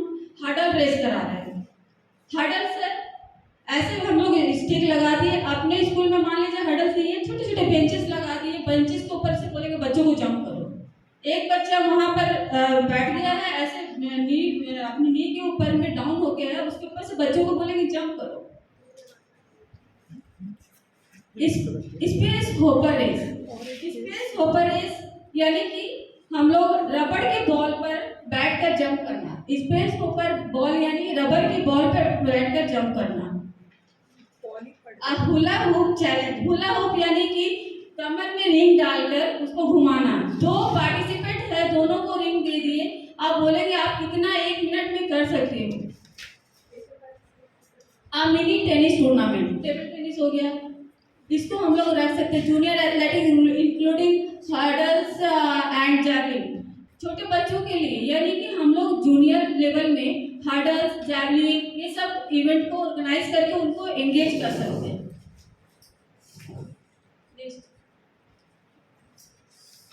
हडल रेस करा रहे हैं। हडल से ऐसे हम लोग स्टिक लगा दिए अपने स्कूल में, मान लीजिए हडल से ये छोटे छोटे बेंचेस लगा दिए, बेंचेस के ऊपर से बोलेंगे बच्चों को जंप करो। एक बच्चा वहां पर बैठ गया है, ऐसे अपनी नी के ऊपर में डाउन हो गया है, उसके ऊपर से बच्चों को बोलेंगे जंप करो। Space hopper race, space hopper race यानी कि हम लोग रबड़ के बॉल पर बैठकर जंप करना। स्पेस होपर बॉल यानी रबड़ की बॉल पर बैठकर जंप करना। Hula hoop challenge, hula hoop यानी कि कमर में रिंग डालकर उसको घुमाना। दो पार्टिसिपेंट है, दोनों को रिंग दे दिए, आप बोलेंगे आप कितना 1 मिनट में कर सकते हो। Mini tennis tournament, table tennis हो गया, इसको हम लोग रख सकते हैं। Junior athletics including hurdles and javelin, छोटे बच्चों के लिए, यानी कि हम लोग जूनियर लेवल में हर्डल्स, जैवलिन ये सब इवेंट को ऑर्गेनाइज करके उनको एंगेज कर सकते हैं।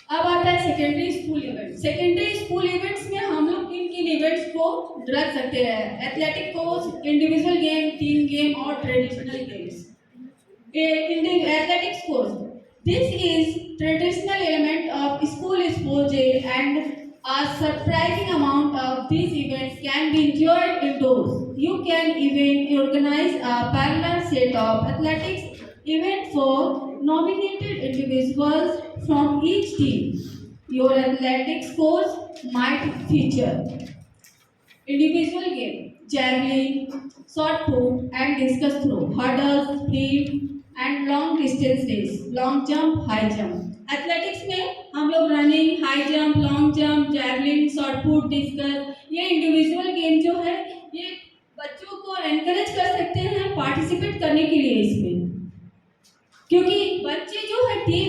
अब आता है secondary school event. Secondary school events में हम लोग किन किन इवेंट्स को रख सकते हैं? Athletic course, individual game, team game और traditional games. In the athletics course, this is traditional element of school sports day, and a surprising amount of these events can be enjoyed indoors. You can even organize a parallel set of athletics event for nominated individuals from each team. Your athletics course might feature individual game, javelin, shot put and discus throw, hurdles, sprint and long distance race, long jump, high jump. Athletics में हम लोग running, high jump, long jump, javelin, shot put, discus, ये individual game जो है ये बच्चों को encourage कर सकते हैं पार्टिसिपेट करने के लिए इसमें, क्योंकि बच्चे जो है टीम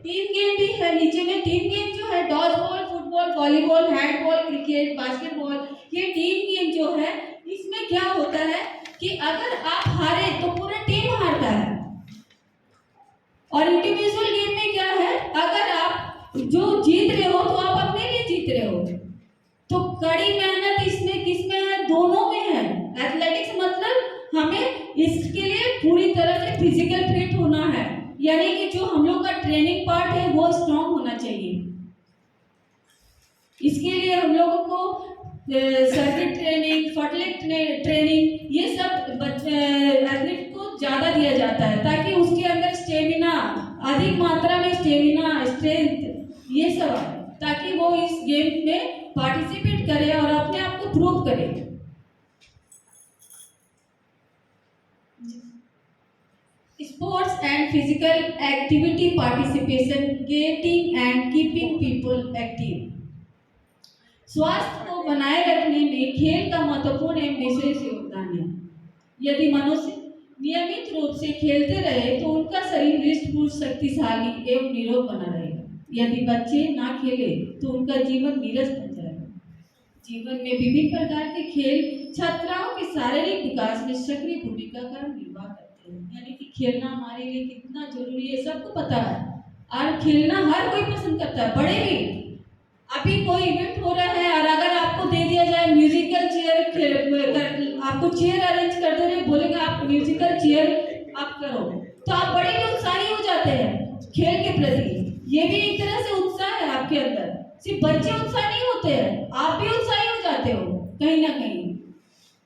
गेम भी है। नीचे में टीम गेम जो है dodge ball, football, volleyball, handball, cricket, basketball, ये टीम गेम जो है इसमें क्या होता है कि अगर आप हारे तो पूरा टीम हारता है। और इंडिविजुअल गेम में क्या है, अगर आप जो जीत रहे हो तो आप अपने लिए जीत रहे हो। तो कड़ी मेहनत इसमें किसमें है? दोनों में है। एथलेटिक्स मतलब हमें इसके लिए पूरी तरह से फिजिकल फिट होना है, यानी कि जो हम लोग का ट्रेनिंग पार्ट है वो स्ट्रांग होना चाहिए। इसके लिए हम लोगों को सर्किट ट्रेनिंग, फॉटलेट ट्रेनिंग ये सब एथलीट को ज़्यादा दिया जाता है, ताकि उसके अंदर स्टेमिना, अधिक मात्रा में स्टेमिना, स्ट्रेंथ ये सब आए, ताकि वो इस गेम में पार्टिसिपेट करे और अपने आप को प्रूव करे। Sports and physical activity participation, getting and keeping people active. स्वास्थ्य को बनाए रखने में खेल का महत्वपूर्ण एवं विशेष योगदान है। यदि मनुष्य नियमित रूप से खेलते रहे तो उनका शरीर हृष्ट-पुष्ट, शक्तिशाली एवं निरोग बना रहेगा। यदि बच्चे ना खेले तो उनका जीवन नीरस बन जाएगा। जीवन में विभिन्न प्रकार के खेल छात्राओं के शारीरिक विकास में सक्रिय भूमिका का निर्वाह करते हैं, यानी कि खेलना हमारे लिए कितना जरूरी है सबको पता है। और खेलना हर कोई पसंद करता है, बड़े भी। अभी कोई इवेंट हो रहा है और अगर आपको दे दिया जाए म्यूजिकल चेयर, आपको चेयर अरेंज कर दे रहे, बोलेगा आप म्यूजिकल चेयर आप करो, तो आप बड़े भी उत्साही हो जाते हैं खेल के प्रति। ये भी एक तरह से उत्साह है आपके अंदर। सिर्फ बच्चे उत्साह नहीं होते हैं, आप भी उत्साही हो जाते हो कहीं ना कहीं।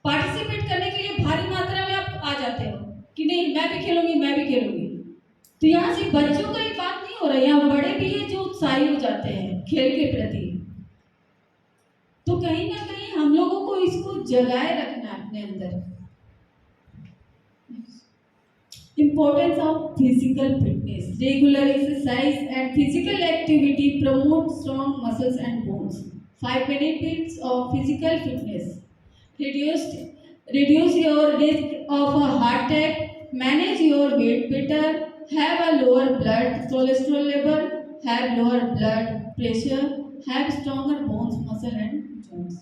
पार्टिसिपेट करने के लिए भारी मात्रा में आप आ जाते हो कि नहीं मैं भी खेलूंगी, मैं भी खेलूंगी। तो यहाँ सिर्फ बच्चों का ही बात नहीं हो रहा है, यहाँ बड़े भी है जो उत्साही हो जाते हैं खेल के प्रति। तो कहीं ना कहीं हम लोगों को इसको जगाए रखना है अपने अंदर। Importance of physical fitness, regular exercise and physical activity promote strong muscles and bones. 5 benefits of physical fitness: reduce your risk of a heart attack, manage your weight better, have a lower blood cholesterol level, have lower blood pressure, have stronger bones, muscle and joints.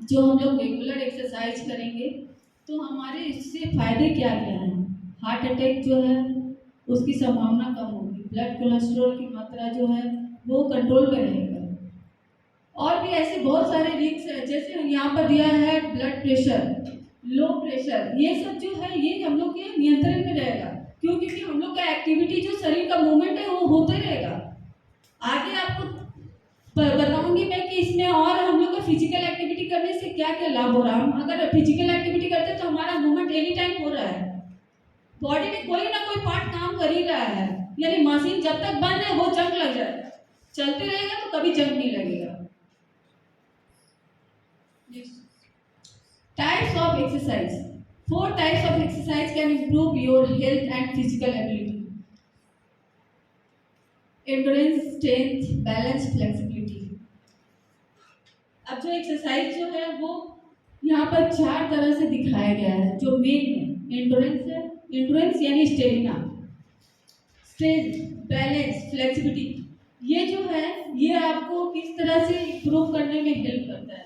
जो हम लोग regular exercise करेंगे तो हमारे इससे फायदे क्या क्या हैं? हार्ट अटैक जो है उसकी संभावना कम होगी, ब्लड कोलेस्ट्रॉल की मात्रा जो है वो कंट्रोल में रहेगा, और भी ऐसे बहुत सारे रिस्क है, जैसे यहाँ पर दिया है ब्लड प्रेशर, लो प्रेशर, ये सब जो है ये हम लोग के नियंत्रण में रहेगा। क्यों? क्योंकि हम लोग का एक्टिविटी जो शरीर का मूवमेंट है वो होते रहेगा। आगे आपको बताऊंगी मैं कि इसमें और हम लोग का फिजिकल एक्टिविटी करने से क्या क्या लाभ हो रहा है। हम अगर फिजिकल एक्टिविटी करते हैं तो हमारा मूवमेंट एनी टाइम हो रहा है, बॉडी में कोई ना कोई पार्ट काम कर ही रहा है, यानी मशीन जब तक बंद है वो जंग लग जाए, चलते रहेगा तो कभी जंग नहीं लगेगा। Types of exercise. 4 types of exercise can improve your health and physical ability. Endurance, strength, balance, flexibility. अब जो एक्सरसाइज जो है वो यहाँ पर 4 तरह से दिखाया गया है। जो मेन है एंडोरेंस है, एंडोरेंस यानी स्टेमिना, स्ट्रेंथ, बैलेंस, फ्लेक्सिबिलिटी। ये जो है ये आपको किस तरह से इम्प्रूव करने में हेल्प करता है।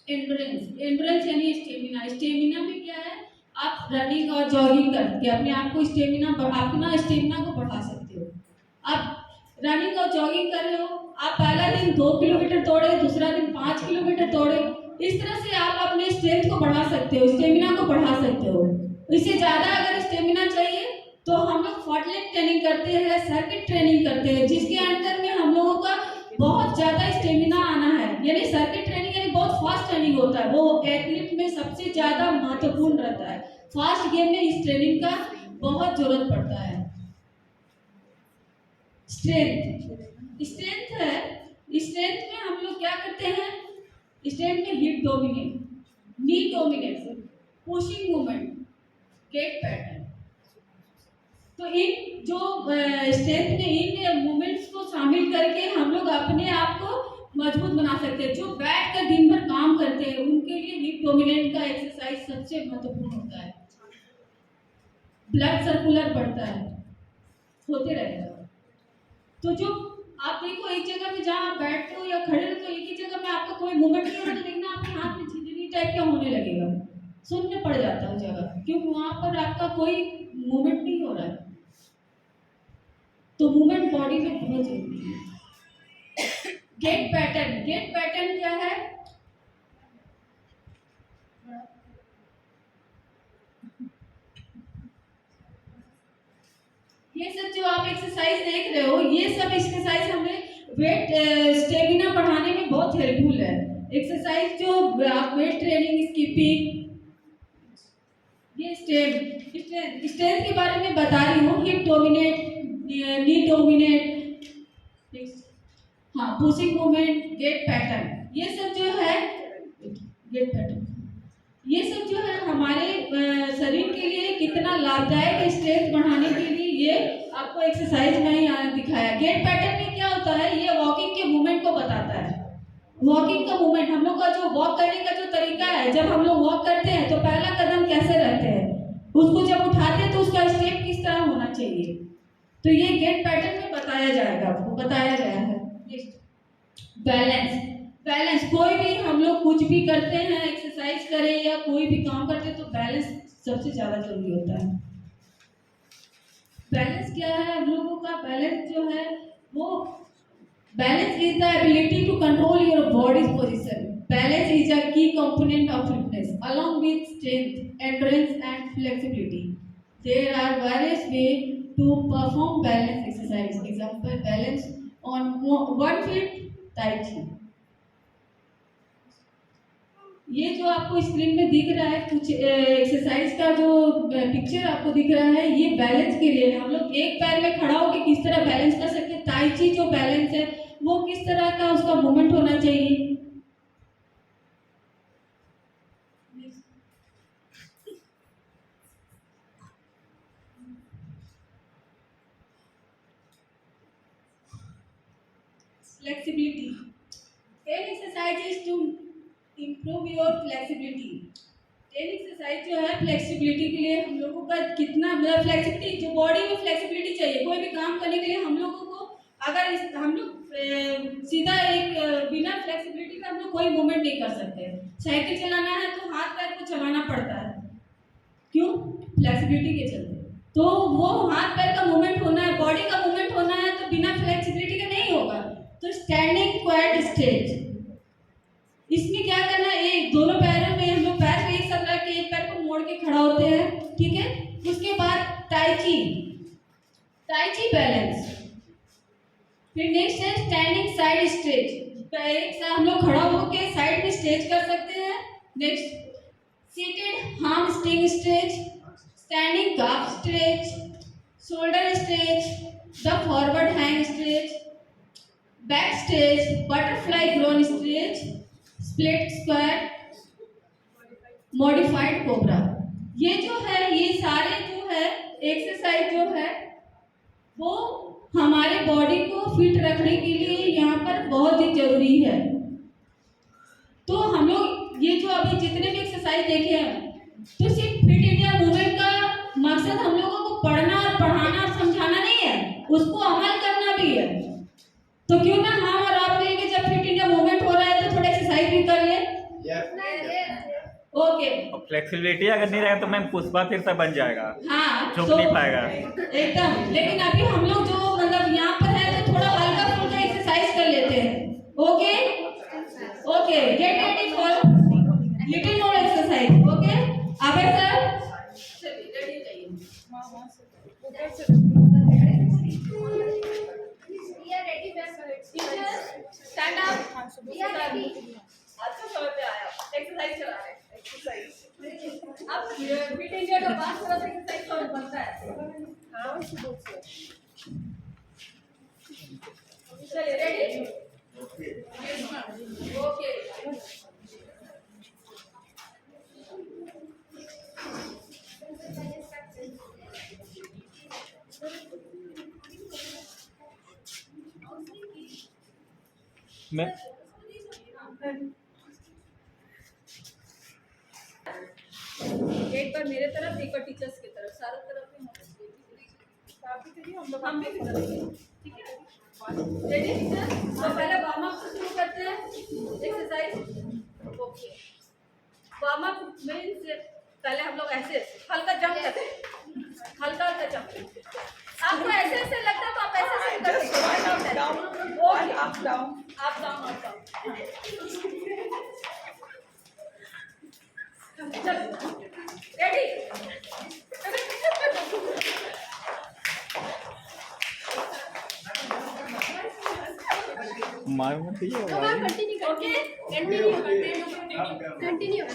एंडोरेंस, एंडोरेंस यानी स्टेमिना, स्टेमिना में क्या है, आप रनिंग और जॉगिंग करके अपने आप को अपना स्टेमिना को बढ़ा सकते हो। आप रनिंग और जॉगिंग कर रहे हो, आप पहला दिन 2 किलोमीटर दौड़े, दूसरा दिन 5 किलोमीटर दौड़े, इस तरह से आप अपने स्ट्रेंथ को बढ़ा सकते हो, स्टेमिना को बढ़ा सकते हो। इससे ज़्यादा अगर स्टेमिना चाहिए तो हम लोग फॉटलेट ट्रेनिंग करते हैं, सर्किट ट्रेनिंग करते हैं, जिसके अंदर में हम लोगों का बहुत ज़्यादा स्टेमिना आना है। यानी सर्किट ट्रेनिंग यानी बहुत फास्ट ट्रेनिंग होता है, वो एथलीट में सबसे ज़्यादा महत्वपूर्ण रहता है। फास्ट गेम में इस ट्रेनिंग का बहुत जरूरत पड़ता है। स्ट्रेंथ, स्ट्रेंथ है, स्ट्रेंथ में हम लोग क्या करते हैं, स्ट्रेंथ में hip dominate, knee dominate, pushing movement, gait pattern. तो इन जो स्ट्रेंथ में इन मूवमेंट्स को शामिल करके हम लोग अपने आप को मजबूत बना सकते हैं। जो बैठ कर दिन भर काम करते हैं उनके लिए हिप डोमिनेंट का एक्सरसाइज सबसे महत्वपूर्ण होता है। ब्लड सर्कुलर बढ़ता है, होते रहेगा। तो जो आप देखो एक जगह में जहाँ आप बैठते हो या खड़े हो तो एक ही जगह में आपका कोई मूवमेंट नहीं हो रहा, तो देखना आपके हाथ में झिझनी टाइप का होने लगेगा, शून्य पड़ जाता है जगह, क्योंकि वहां पर आपका कोई मूवमेंट नहीं हो रहा है। तो मूवमेंट बॉडी में बहुत जरूरी है। गेट पैटर्न, गेट पैटर्न क्या है, ये सब जो आप एक्सरसाइज देख रहे हो ये सब एक्सरसाइज हमें वेट स्टेमिना बढ़ाने में बहुत हेल्पफुल है। एक्सरसाइज जो आप वेट ट्रेनिंग, स्कीपिंग, ये स्ट्रेंथ के बारे में बता रही हूँ। हिप डोमिनेट, नी डोमिनेट, हाँ, पुशिंग मूवमेंट, गेट पैटर्न, ये सब जो है गेट पैटर्न, ये सब जो है हमारे शरीर के लिए कितना लाभदायक है स्ट्रेंथ बढ़ाने के लिए, ये आपको एक्सरसाइज में ही दिखाया। गेट पैटर्न में क्या होता है, ये वॉकिंग के मूवमेंट को बताता है। वॉकिंग का मूवमेंट, हम लोग का जो वॉक करने का जो तरीका है, जब हम लोग वॉक करते हैं तो पहला कदम कैसे रहते हैं, उसको जब उठाते हैं तो उसका स्टेप किस तरह होना चाहिए, तो ये गेट पैटर्न में बताया जाएगा, आपको बताया गया है। बैलेंस, बैलेंस, कोई भी हम लोग कुछ भी करते हैं, एक्सरसाइज करें या कोई भी काम करते हैं तो बैलेंस सबसे ज्यादा जरूरी होता है। बैलेंस क्या है हम लोगों का, बैलेंस जो है वो balance is the ability to control your body's position. Balance is a key component of fitness along with strength, endurance and flexibility. There are various ways to perform balance exercise. Example, balance on 1 feet, Tai Chi. ये जो आपको screen में दिख रहा है कुछ exercise का जो पिक्चर आपको दिख रहा है, ये बैलेंस के लिए हम लोग एक पैर में खड़ा होकर किस तरह बैलेंस कर सकते हैं। ताई ची जो बैलेंस है वो किस तरह का उसका मूवमेंट होना चाहिए। Flexibility. Ten exercises to improve your flexibility. Standing exercise जो है फ्लेक्सिबिलिटी के लिए हम लोगों का कितना मतलब फ्लेक्सिबिलिटी जो बॉडी में फ्लेक्सिबिलिटी चाहिए कोई भी काम करने के लिए हम लोगों को अगर हम लोग सीधा एक बिना फ्लेक्सिबिलिटी का हम लोग कोई मूवमेंट नहीं कर सकते। साइकिल चलाना है तो हाथ पैर को चलाना पड़ता है, क्यों? फ्लेक्सिबिलिटी के चलते। तो वो हाथ पैर का मूवमेंट होना है, बॉडी का मूवमेंट होना है, तो बिना फ्लेक्सिबिलिटी का नहीं होगा। तो स्टैंडिंग क्वाड स्ट्रेच, इसमें क्या करना है, एक दोनों पैरों में हम लोग पैर को एक साथ रख के एक पैर को मोड़ के खड़ा होते हैं, ठीक है। उसके बाद टाई ची बैलेंस। फिर नेक्स्ट है स्टैंडिंग साइड स्ट्रेच, एक साथ हम लोग खड़ा होकर साइड में स्ट्रेच कर सकते हैं। Next seated hamstring stretch, standing calf stretch, shoulder stretch, the forward hang stretch, back stretch, butterfly grown stretch, split squat, modified cobra. ये जो है ये सारे जो है एक्सरसाइज जो है वो हमारे बॉडी को फिट रखने के लिए यहाँ पर बहुत ही जरूरी है। तो हम लोग ये जो अभी जितने भी एक्सरसाइज देखे हैं तो सिर्फ फिट इंडिया मूवमेंट का मकसद हम लोगों को पढ़ना और पढ़ाना और समझाना नहीं है, उसको अमल करना भी है। तो क्यों ना हम और आप मिलकर जब फिट इंडिया मूवमेंट हो रहा है तो थोड़ा एक्सरसाइज भी कर ले। ओके। फ्लेक्सिबिलिटी अगर नहीं रहेगा तो मैम पुष्पा फिर से बन जाएगा, हाँ झुक तो नहीं पाएगा एकदम। लेकिन अभी हम लोग जो मतलब यहाँ पर है तो थोड़ा हल्का फुल्का एक्सरसाइज कर लेते हैं। Okay okay, get ready for little more exercise. Okay अबे सर चलिए रेडी जाइए। We are ready, ma'am. Teacher stand up. We are ready. अच्छा समय पे आया, एक्सरसाइज चला रहे हैं। एक्सरसाइज अब फिट इंडिया का बात करो तो एक्सरसाइज कौन बनता है? हाँ चलिए रेडी। ओके मैं एक बार मेरे तरफ एक बार टीचर्स की तरफ, सारों तरफ में हम भी करेंगे, ठीक है। Ready teacher? तो पहले वार्म अप से शुरू करते हैं exercise. Okay warm up means पहले हम लोग ऐसे हल्का जंप करते हैं, हल्का हल्का जंप। आपको ऐसे ऐसे लगता है तो आप ऐसे ऐसे कर सकते हैं, up down up down up down. Ready? मार मत दीजिए No, ma'am, continue. Okay, continue.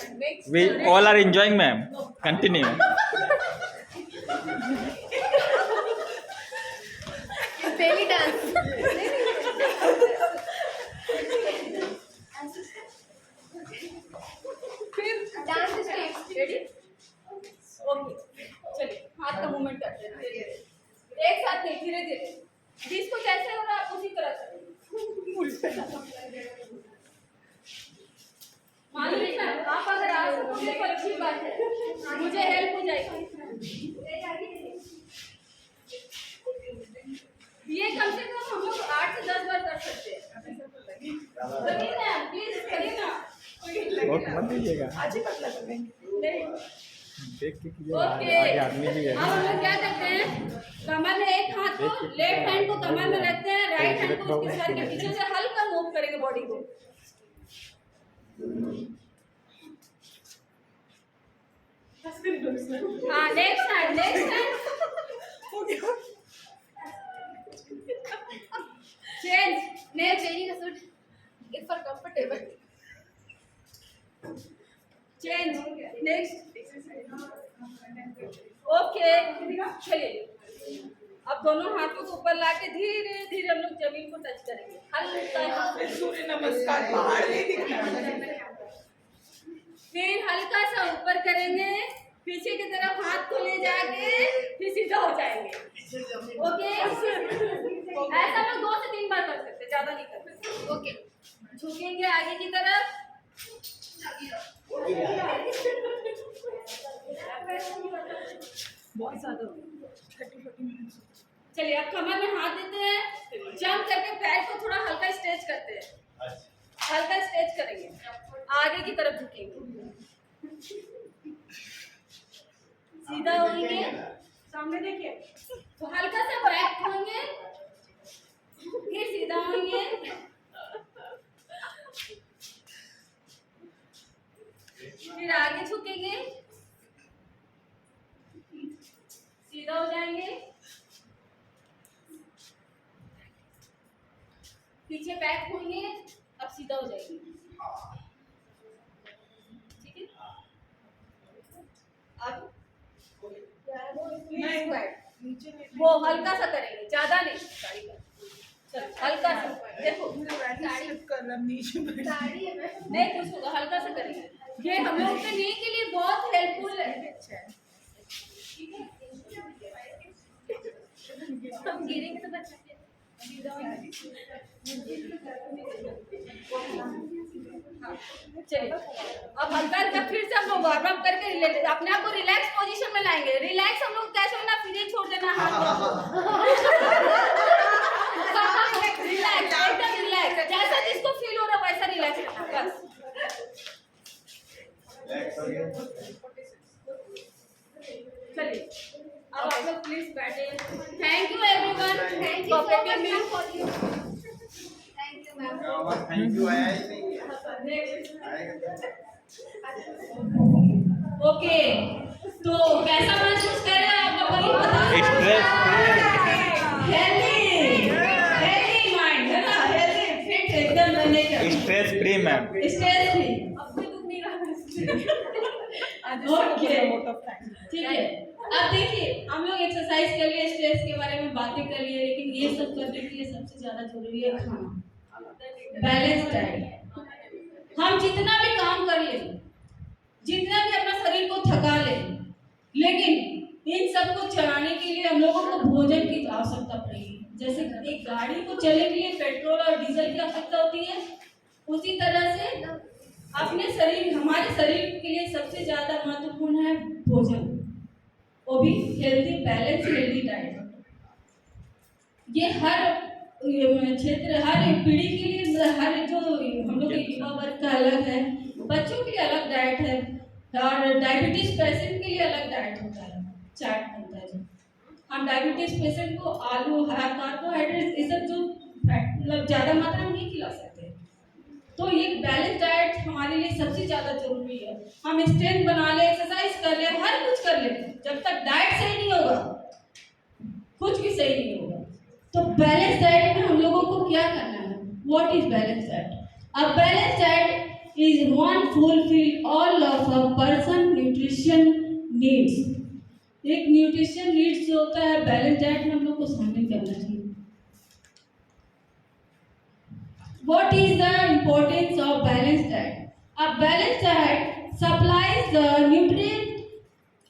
We all are enjoying ma'am, continue. Belly dance. Dance steps. Ready? Okay चलिए हाथ का मूवमेंट करते हैं धीरे धीरे, एक साथ नहीं, धीरे धीरे। जिसको जैसे हो रहा है आप उसी तरह करें। मालूम है ना, आप अगर आ सकोगे तो अच्छी बात है, मुझे हेल्प हो जाएगी। ये कम से कम हम लोग 8 से 10 बार कर सकते हैं। करिए ना प्लीज, करिए ना। वोट मत दीजिएगा, नहीं देख के कीजिए, ओके। आगे आदमी भी है। अब हम लोग क्या करते हैं, कमर में एक हाथ को, लेफ्ट हैंड को कमर में रखते हैं, राइट हैंड को उसके सर के पीछे से हल्का मूव करेंगे बॉडी को। हाँ next hand change. Next, wearing a suit. It's for comfortable. Change next. Okay चलिए अब दोनों हाथों को ऊपर लाके धीरे धीरे हम लोग जमीन को टच करेंगे, हल्का सूर्य नमस्कार बाहर नहीं दिखना। फिर हल्का सा ऊपर करेंगे, पीछे की तरफ हाथ को ले जाके फिर सीधा हो जाएंगे। ओके ऐसा हम लोग 2 से 3 बार कर सकते, ज्यादा नहीं कर सकते। ओके झुकेंगे आगे की तरफ, बहुत ज़्यादा हो गया 30-40 मिनट्स। चलिए अब कमर में हाथ देते हैं, जंप करके पैर को थोड़ा हल्का स्ट्रेच करते हैं, हल्का स्ट्रेच करेंगे, आगे की तरफ झुकेंगे, सीधा होंगे, सामने देखिए, तो हल्का सा बैक होंगे, फिर सीधा होंगे, फिर आगे झुकेंगे, सीधा हो जाएंगे, पीछे बैक होंगे, अब सीधा हो जाएंगे, ठीक है। अब नीचे में वो हल्का सा करेंगे, ज्यादा नहीं, साड़ी का चलो हल्का सा, देखो स्लिप कर रहा नीचे में। नहीं कुछ होगा, हल्का सा करेंगे, ये हम लोग के नी के लिए बहुत हेल्पफुल है। ठीक है, हम गिरेंगे तो बच्चे चलिए अब हल्का हल्का फिर से हम लोग वार्म अप करके अपने आप को रिलैक्स पोजीशन में लाएंगे। रिलैक्स हम लोग कैसे होना, फिर ही छोड़ देना हाथ रिलैक्स, एकदम रिलैक्स, जैसा जिसको फील हो रहा है वैसा रिलैक्स करना बस। चलिए अब आप लोग प्लीज बैठे। Thank you everyone, Thank you cooperative में Thank you, ma'am. Thank you आया ही नहीं है। ओके, तो कैसा महसूस कर रहे हैं आप लोग बताओ। स्ट्रेस हेल्दी माइंड है ना, हेल्दी फिट एकदम रहने का, stress free ma'am. Stress free, अब कोई दुख नहीं रहा। ओके ठीक है, अब देखिए हम लोग एक्सरसाइज कर लिए, स्ट्रेस के बारे में बातें कर लिए, लेकिन ये सब करने के लिए सबसे ज्यादा जरूरी है खाना, बैलेंस डाइट। हम जितना भी काम कर ले, जितना भी अपना शरीर को थका ले, लेकिन इन सबको चलाने के लिए हम लोगों को भोजन की आवश्यकता पड़ेगी। जैसे एक गाड़ी को चलने के लिए पेट्रोल और डीजल की आवश्यकता होती है, उसी तरह से अपने शरीर, हमारे शरीर के लिए सबसे ज्यादा महत्वपूर्ण है भोजन, वो भी हेल्दी बैलेंस हेल्दी डाइट। ये हर क्षेत्र, हर पीढ़ी के लिए, हर जो हम लोग के युवा वर्ग का अलग है, बच्चों के लिए अलग डाइट है, और डायबिटीज पेशेंट के लिए अलग डाइट होता है, चार्ट बनता है। जो हम डायबिटीज पेशेंट को आलू, कार्बोहाइड्रेट, ये सब जो मतलब ज़्यादा मात्रा में नहीं खिला सकते, तो ये बैलेंस डाइट हमारे लिए सबसे ज़्यादा जरूरी है। हम स्ट्रेंथ बना ले, एक्सरसाइज कर ले, हर कुछ कर ले, जब तक डाइट सही नहीं होगा कुछ भी सही नहीं होगा। तो बैलेंस डाइट में हम लोगों को क्या करना है? What is balance diet? A balance diet is one fulfil all of a person nutrition needs. एक न्यूट्रिशन नीड्स जो होता है बैलेंस डाइट में हम लोग को शामिल करना चाहिए। What is the importance of balanced diet? A balanced diet supplies the nutrient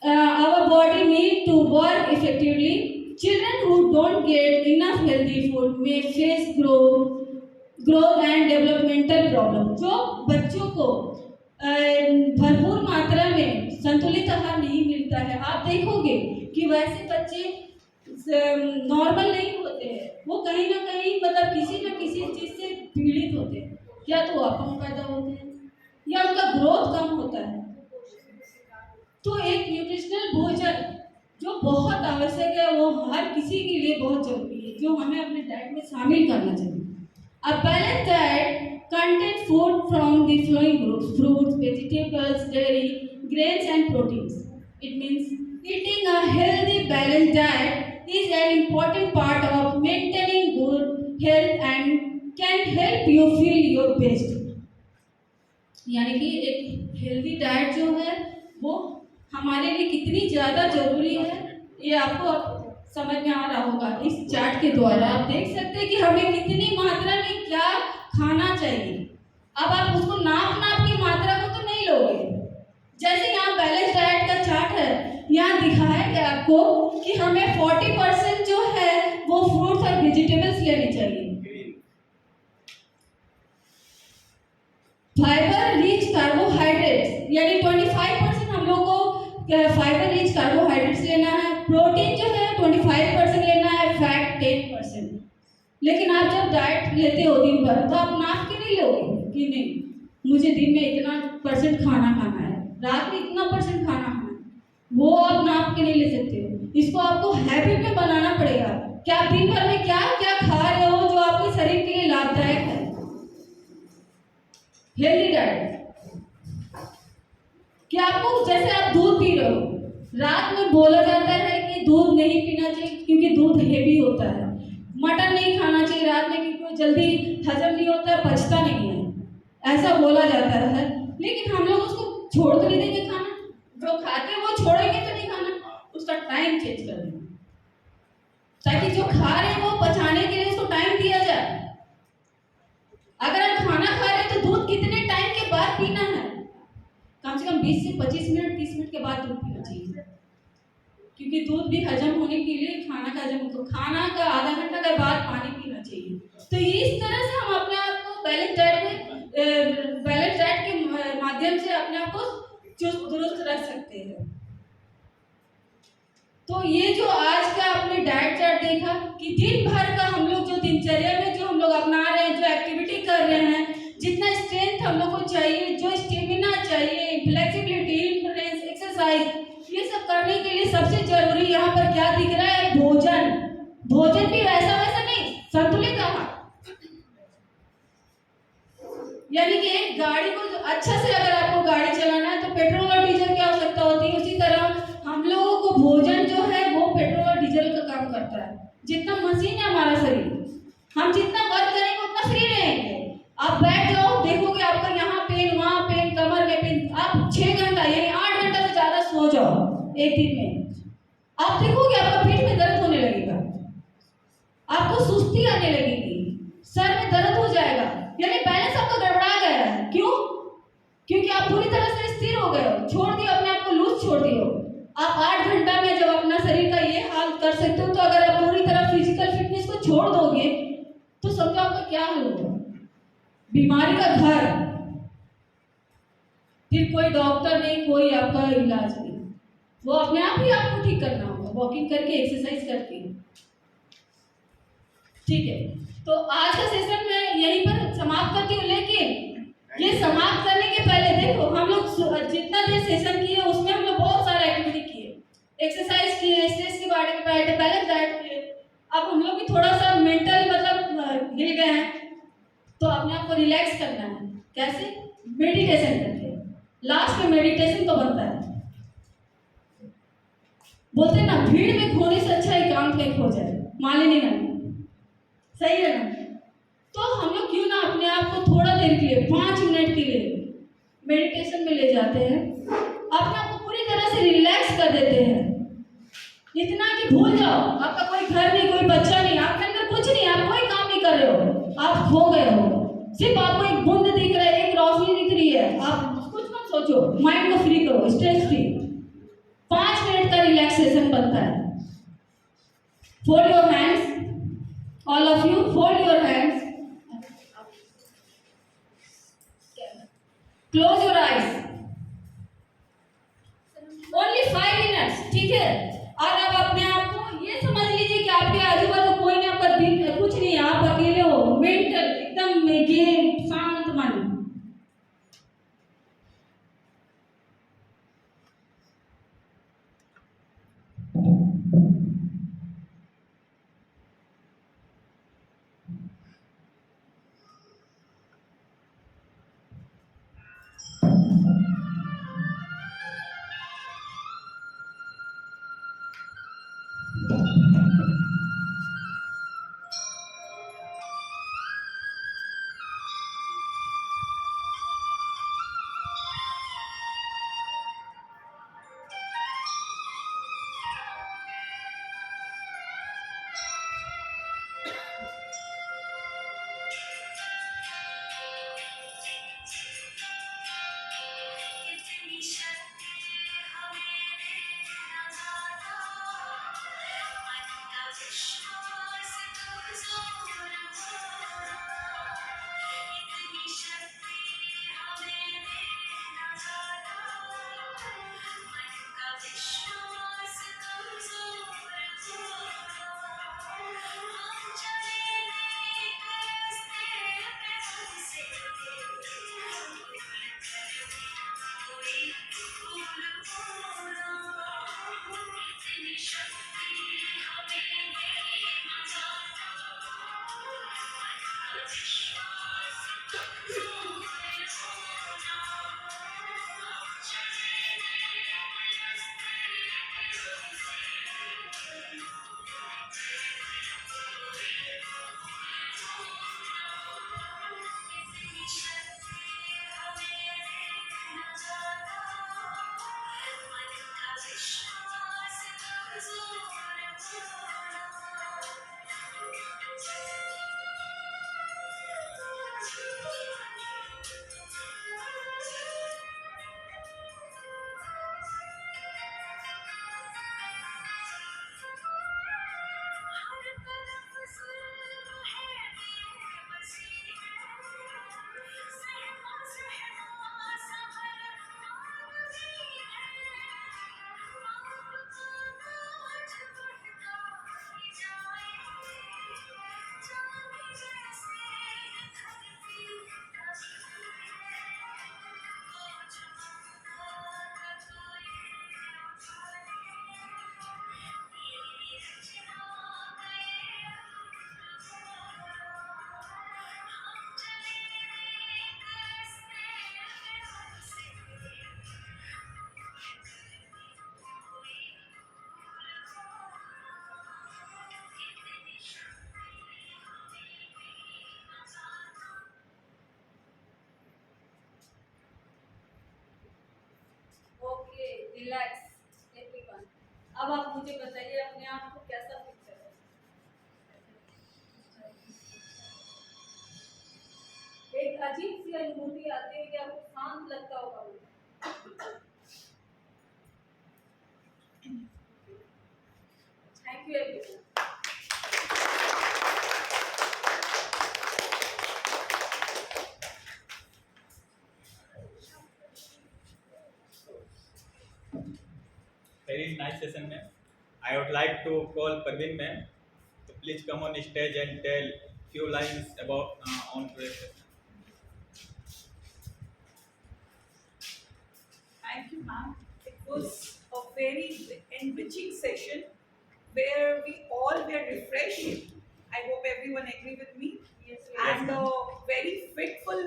our body need to work effectively. Children who don't get enough healthy food may face growth and developmental problems. जो बच्चों को भरपूर मात्रा में संतुलित आहार नहीं मिलता है, आप देखोगे कि वैसे बच्चे नॉर्मल नहीं होते हैं, वो कहीं ना कहीं मतलब किसी न किसी चीज से पीड़ित होते हैं, या तो अपंग पैदा होते हैं या उनका ग्रोथ कम होता है। तो एक न्यूट्रिशनल भोजन जो बहुत आवश्यक है, वो हर किसी के लिए बहुत जरूरी है, जो हमें अपने डाइट में शामिल करना चाहिए। A balanced diet contains food from the following groups: fruits, vegetables, dairy, grains and proteins. It means eating a healthy balanced diet is an important part of maintaining good health and can help you feel your best. यानी कि एक healthy diet जो है वो हमारे लिए कितनी ज़्यादा जरूरी है, ये आपको समझ में आ रहा होगा। इस चार्ट के द्वारा आप देख सकते हैं कि हमें कितनी मात्रा में क्या खाना चाहिए। अब आप उसको नाप की मात्रा को तो नहीं लोगे। जैसे यहाँ बैलेंस डाइट का चार्ट है, यहाँ दिखाया गया आपको कि हमें 40% जो है वो फ्रूट्स और वेजिटेबल्स लेने चाहिए। फाइबर रिच कार्बोहाइड्रेट्स यानी 25% हम लोग को फाइबर रिच कार्बोहाइड्रेट्स लेना है। प्रोटीन जो है 25% लेना है, फैट 10%। लेकिन आप जब डाइट लेते हो दिन भर तो आप नाप के नहीं लोगे कि नहीं मुझे दिन में इतना परसेंट खाना खाना है, रात में इतना परसेंट खाना खाना है, वो आप नाप के नहीं ले सकते हो। इसको आपको हैबिट में बनाना पड़ेगा कि आप दिन भर में क्या क्या खा रहे हो जो आपके शरीर के लिए लाभदायक है। हेल्दी डाइट कि आपको, जैसे आप दूध पी रहे हो, रात में बोला जाता है कि दूध नहीं पीना चाहिए क्योंकि दूध हेवी होता है। मटन नहीं खाना चाहिए रात में क्योंकि जल्दी हजम नहीं होता, पचता नहीं है, ऐसा बोला जाता है। लेकिन हम लोग उसको छोड़ तो नहीं देंगे खाना, जो खाते हैं वो छोड़ेंगे तो नहीं खाना, उसका टाइम चेंज कर देंगे ताकि जो खा रहे हैं वो पचाने के लिए उसको टाइम दिया जाए। अगर आप खाना खा रहे हैं तो दूध कितने टाइम के बाद पीना है? कम से कम 20 से 25 मिनट 30 मिनट के बाद दूध पीना चाहिए, क्योंकि दूध भी हजम होने के लिए, खाना का हजम, तो खाना का आधा घंटा के बाद पानी पीना चाहिए। तो इस तरह से हम अपने आप को बैलेंस डाइट के माध्यम से अपने आप को चुस्त दुरुस्त रख सकते हैं। तो ये जो आज का आपने डाइट चार्ट देखा कि दिन भर का हम लोग जो दिनचर्या में जो हम लोग अपना रहे हैं, जो एक्टिविटी कर रहे हैं, जितना स्ट्रेंथ हम लोग को चाहिए, जो स्टेमिना चाहिए, फ्लेक्सिबिलिटी, इंड्योरेंस, एक्सरसाइज, ये सब करने के लिए सबसे जरूरी यहाँ पर क्या दिख रहा है? भोजन। भोजन भी वैसा वैसा नहीं, संतुलित आहार। यानी कि एक गाड़ी को अच्छा से अगर आपको गाड़ी चलाना है तो पेट्रोल और डीजल की आवश्यकता होती है, उसी तरह हम लोगों को भोजन जो है वो पेट्रोल और डीजल का काम करता है। जितना मशीन है हमारा शरीर, हम जितना वर्क करेंगे उतना फ्री रहेंगे। आप बैठ जाओ, देखोगे आपका यहाँ पेन, वहाँ पेन, कमर में पेन, आप 6 घंटा यानी 8 घंटा से ज्यादा सो जाओ एक दिन में, आप देखोगे आपका पीठ में दर्द होने लगेगा, आपको सुस्ती आने लगेगी, सर में दर्द हो जाएगा, यानी बैलेंस आपका गड़बड़ा गया है। क्यों? क्योंकि आप पूरी तरह से स्थिर हो गए हो, छोड़ दिए अपने आप को, लूज छोड़ दिए हो। आप 8 घंटा में जब अपना शरीर का ये हाल कर सकते हो, तो अगर आप पूरी तरह फिजिकल फिटनेस को छोड़ दोगे तो समझो आपका क्या हाल होगा? बीमारी का घर, फिर कोई डॉक्टर नहीं, कोई आपका इलाज नहीं, वो अपने आप ही आपको ठीक करना होगा, वॉकिंग करके, एक्सरसाइज करके। ठीक है, तो आज का सेशन मैं यहीं पर समाप्त करती हूँ। लेकिन ये समाप्त करने के पहले देखो, हम लोग जितना देर सेशन किए उसमें हम लोग बहुत सारे एक्टिविटी किए, एक्सरसाइज किए, स्ट्रेस के बारे में बैठे, बैलेंस डाइट किए। अब हम लोग भी थोड़ा सा मेंटल मतलब हिल गए हैं, तो अपने आप को रिलैक्स करना है। कैसे? मेडिटेशन करके। लास्ट में मेडिटेशन तो बनता है, बोलते हैं ना, भीड़ में खोने से अच्छा एकांत में खो जाए। मालिनी ना, सही है ना? तो हम लोग क्यों ना अपने आप को थोड़ा देर के लिए, 5 मिनट के लिए मेडिटेशन में ले जाते हैं, अपने आप को पूरी तरह से रिलैक्स कर देते हैं, इतना कि भूल जाओ आपका कोई घर नहीं, कोई बच्चा नहीं, आपके अंदर कुछ नहीं, आप कोई काम नहीं कर रहे हो, आप खो गए हो। सिर्फ आपको एक बूंद दिख रहा है, एक रोशनी दिख रही है, आप कुछ मत सोचो, माइंड को फ्री करो, स्ट्रेस फ्री। 5 मिनट का रिलैक्सेशन बनता है। Fold your hands, all of you fold your hands, close your eyes, only 5 minutes, ठीक है? और अब अपने आप को ये समझ लीजिए कि आपके आजू बाजू कोई नहीं, आपका दिल कुछ नहीं, आप अकेले हो, मेंटल एकदम ये शांत मन। Relax everyone. अब आप मुझे बताइए अपने आप को कैसा फील कर रहे हैं? एक अजीब सी अनुभूति आती है कि आपको शांत लगता होगा वो। Thank you everyone. Very nice session, ma'am. I would like to call Parveen, ma'am, to please come on stage and tell few lines about on today's session. Thank you, ma'am. It was a very enriching session where we all were refreshed. I hope everyone agree with me. Yes, And a very fitful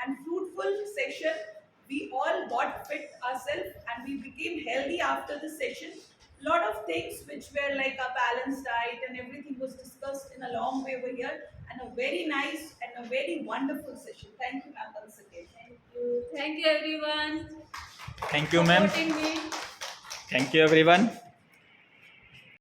and fruitful session. We all got fit ourselves and we became healthy after the session. Lot of things which were like a balanced diet and everything was discussed in a long way over here, and a very nice and a very wonderful session. Thank you, ma'am, once again. Thank you everyone. Thank you, ma'am. Supporting me. Thank you, everyone.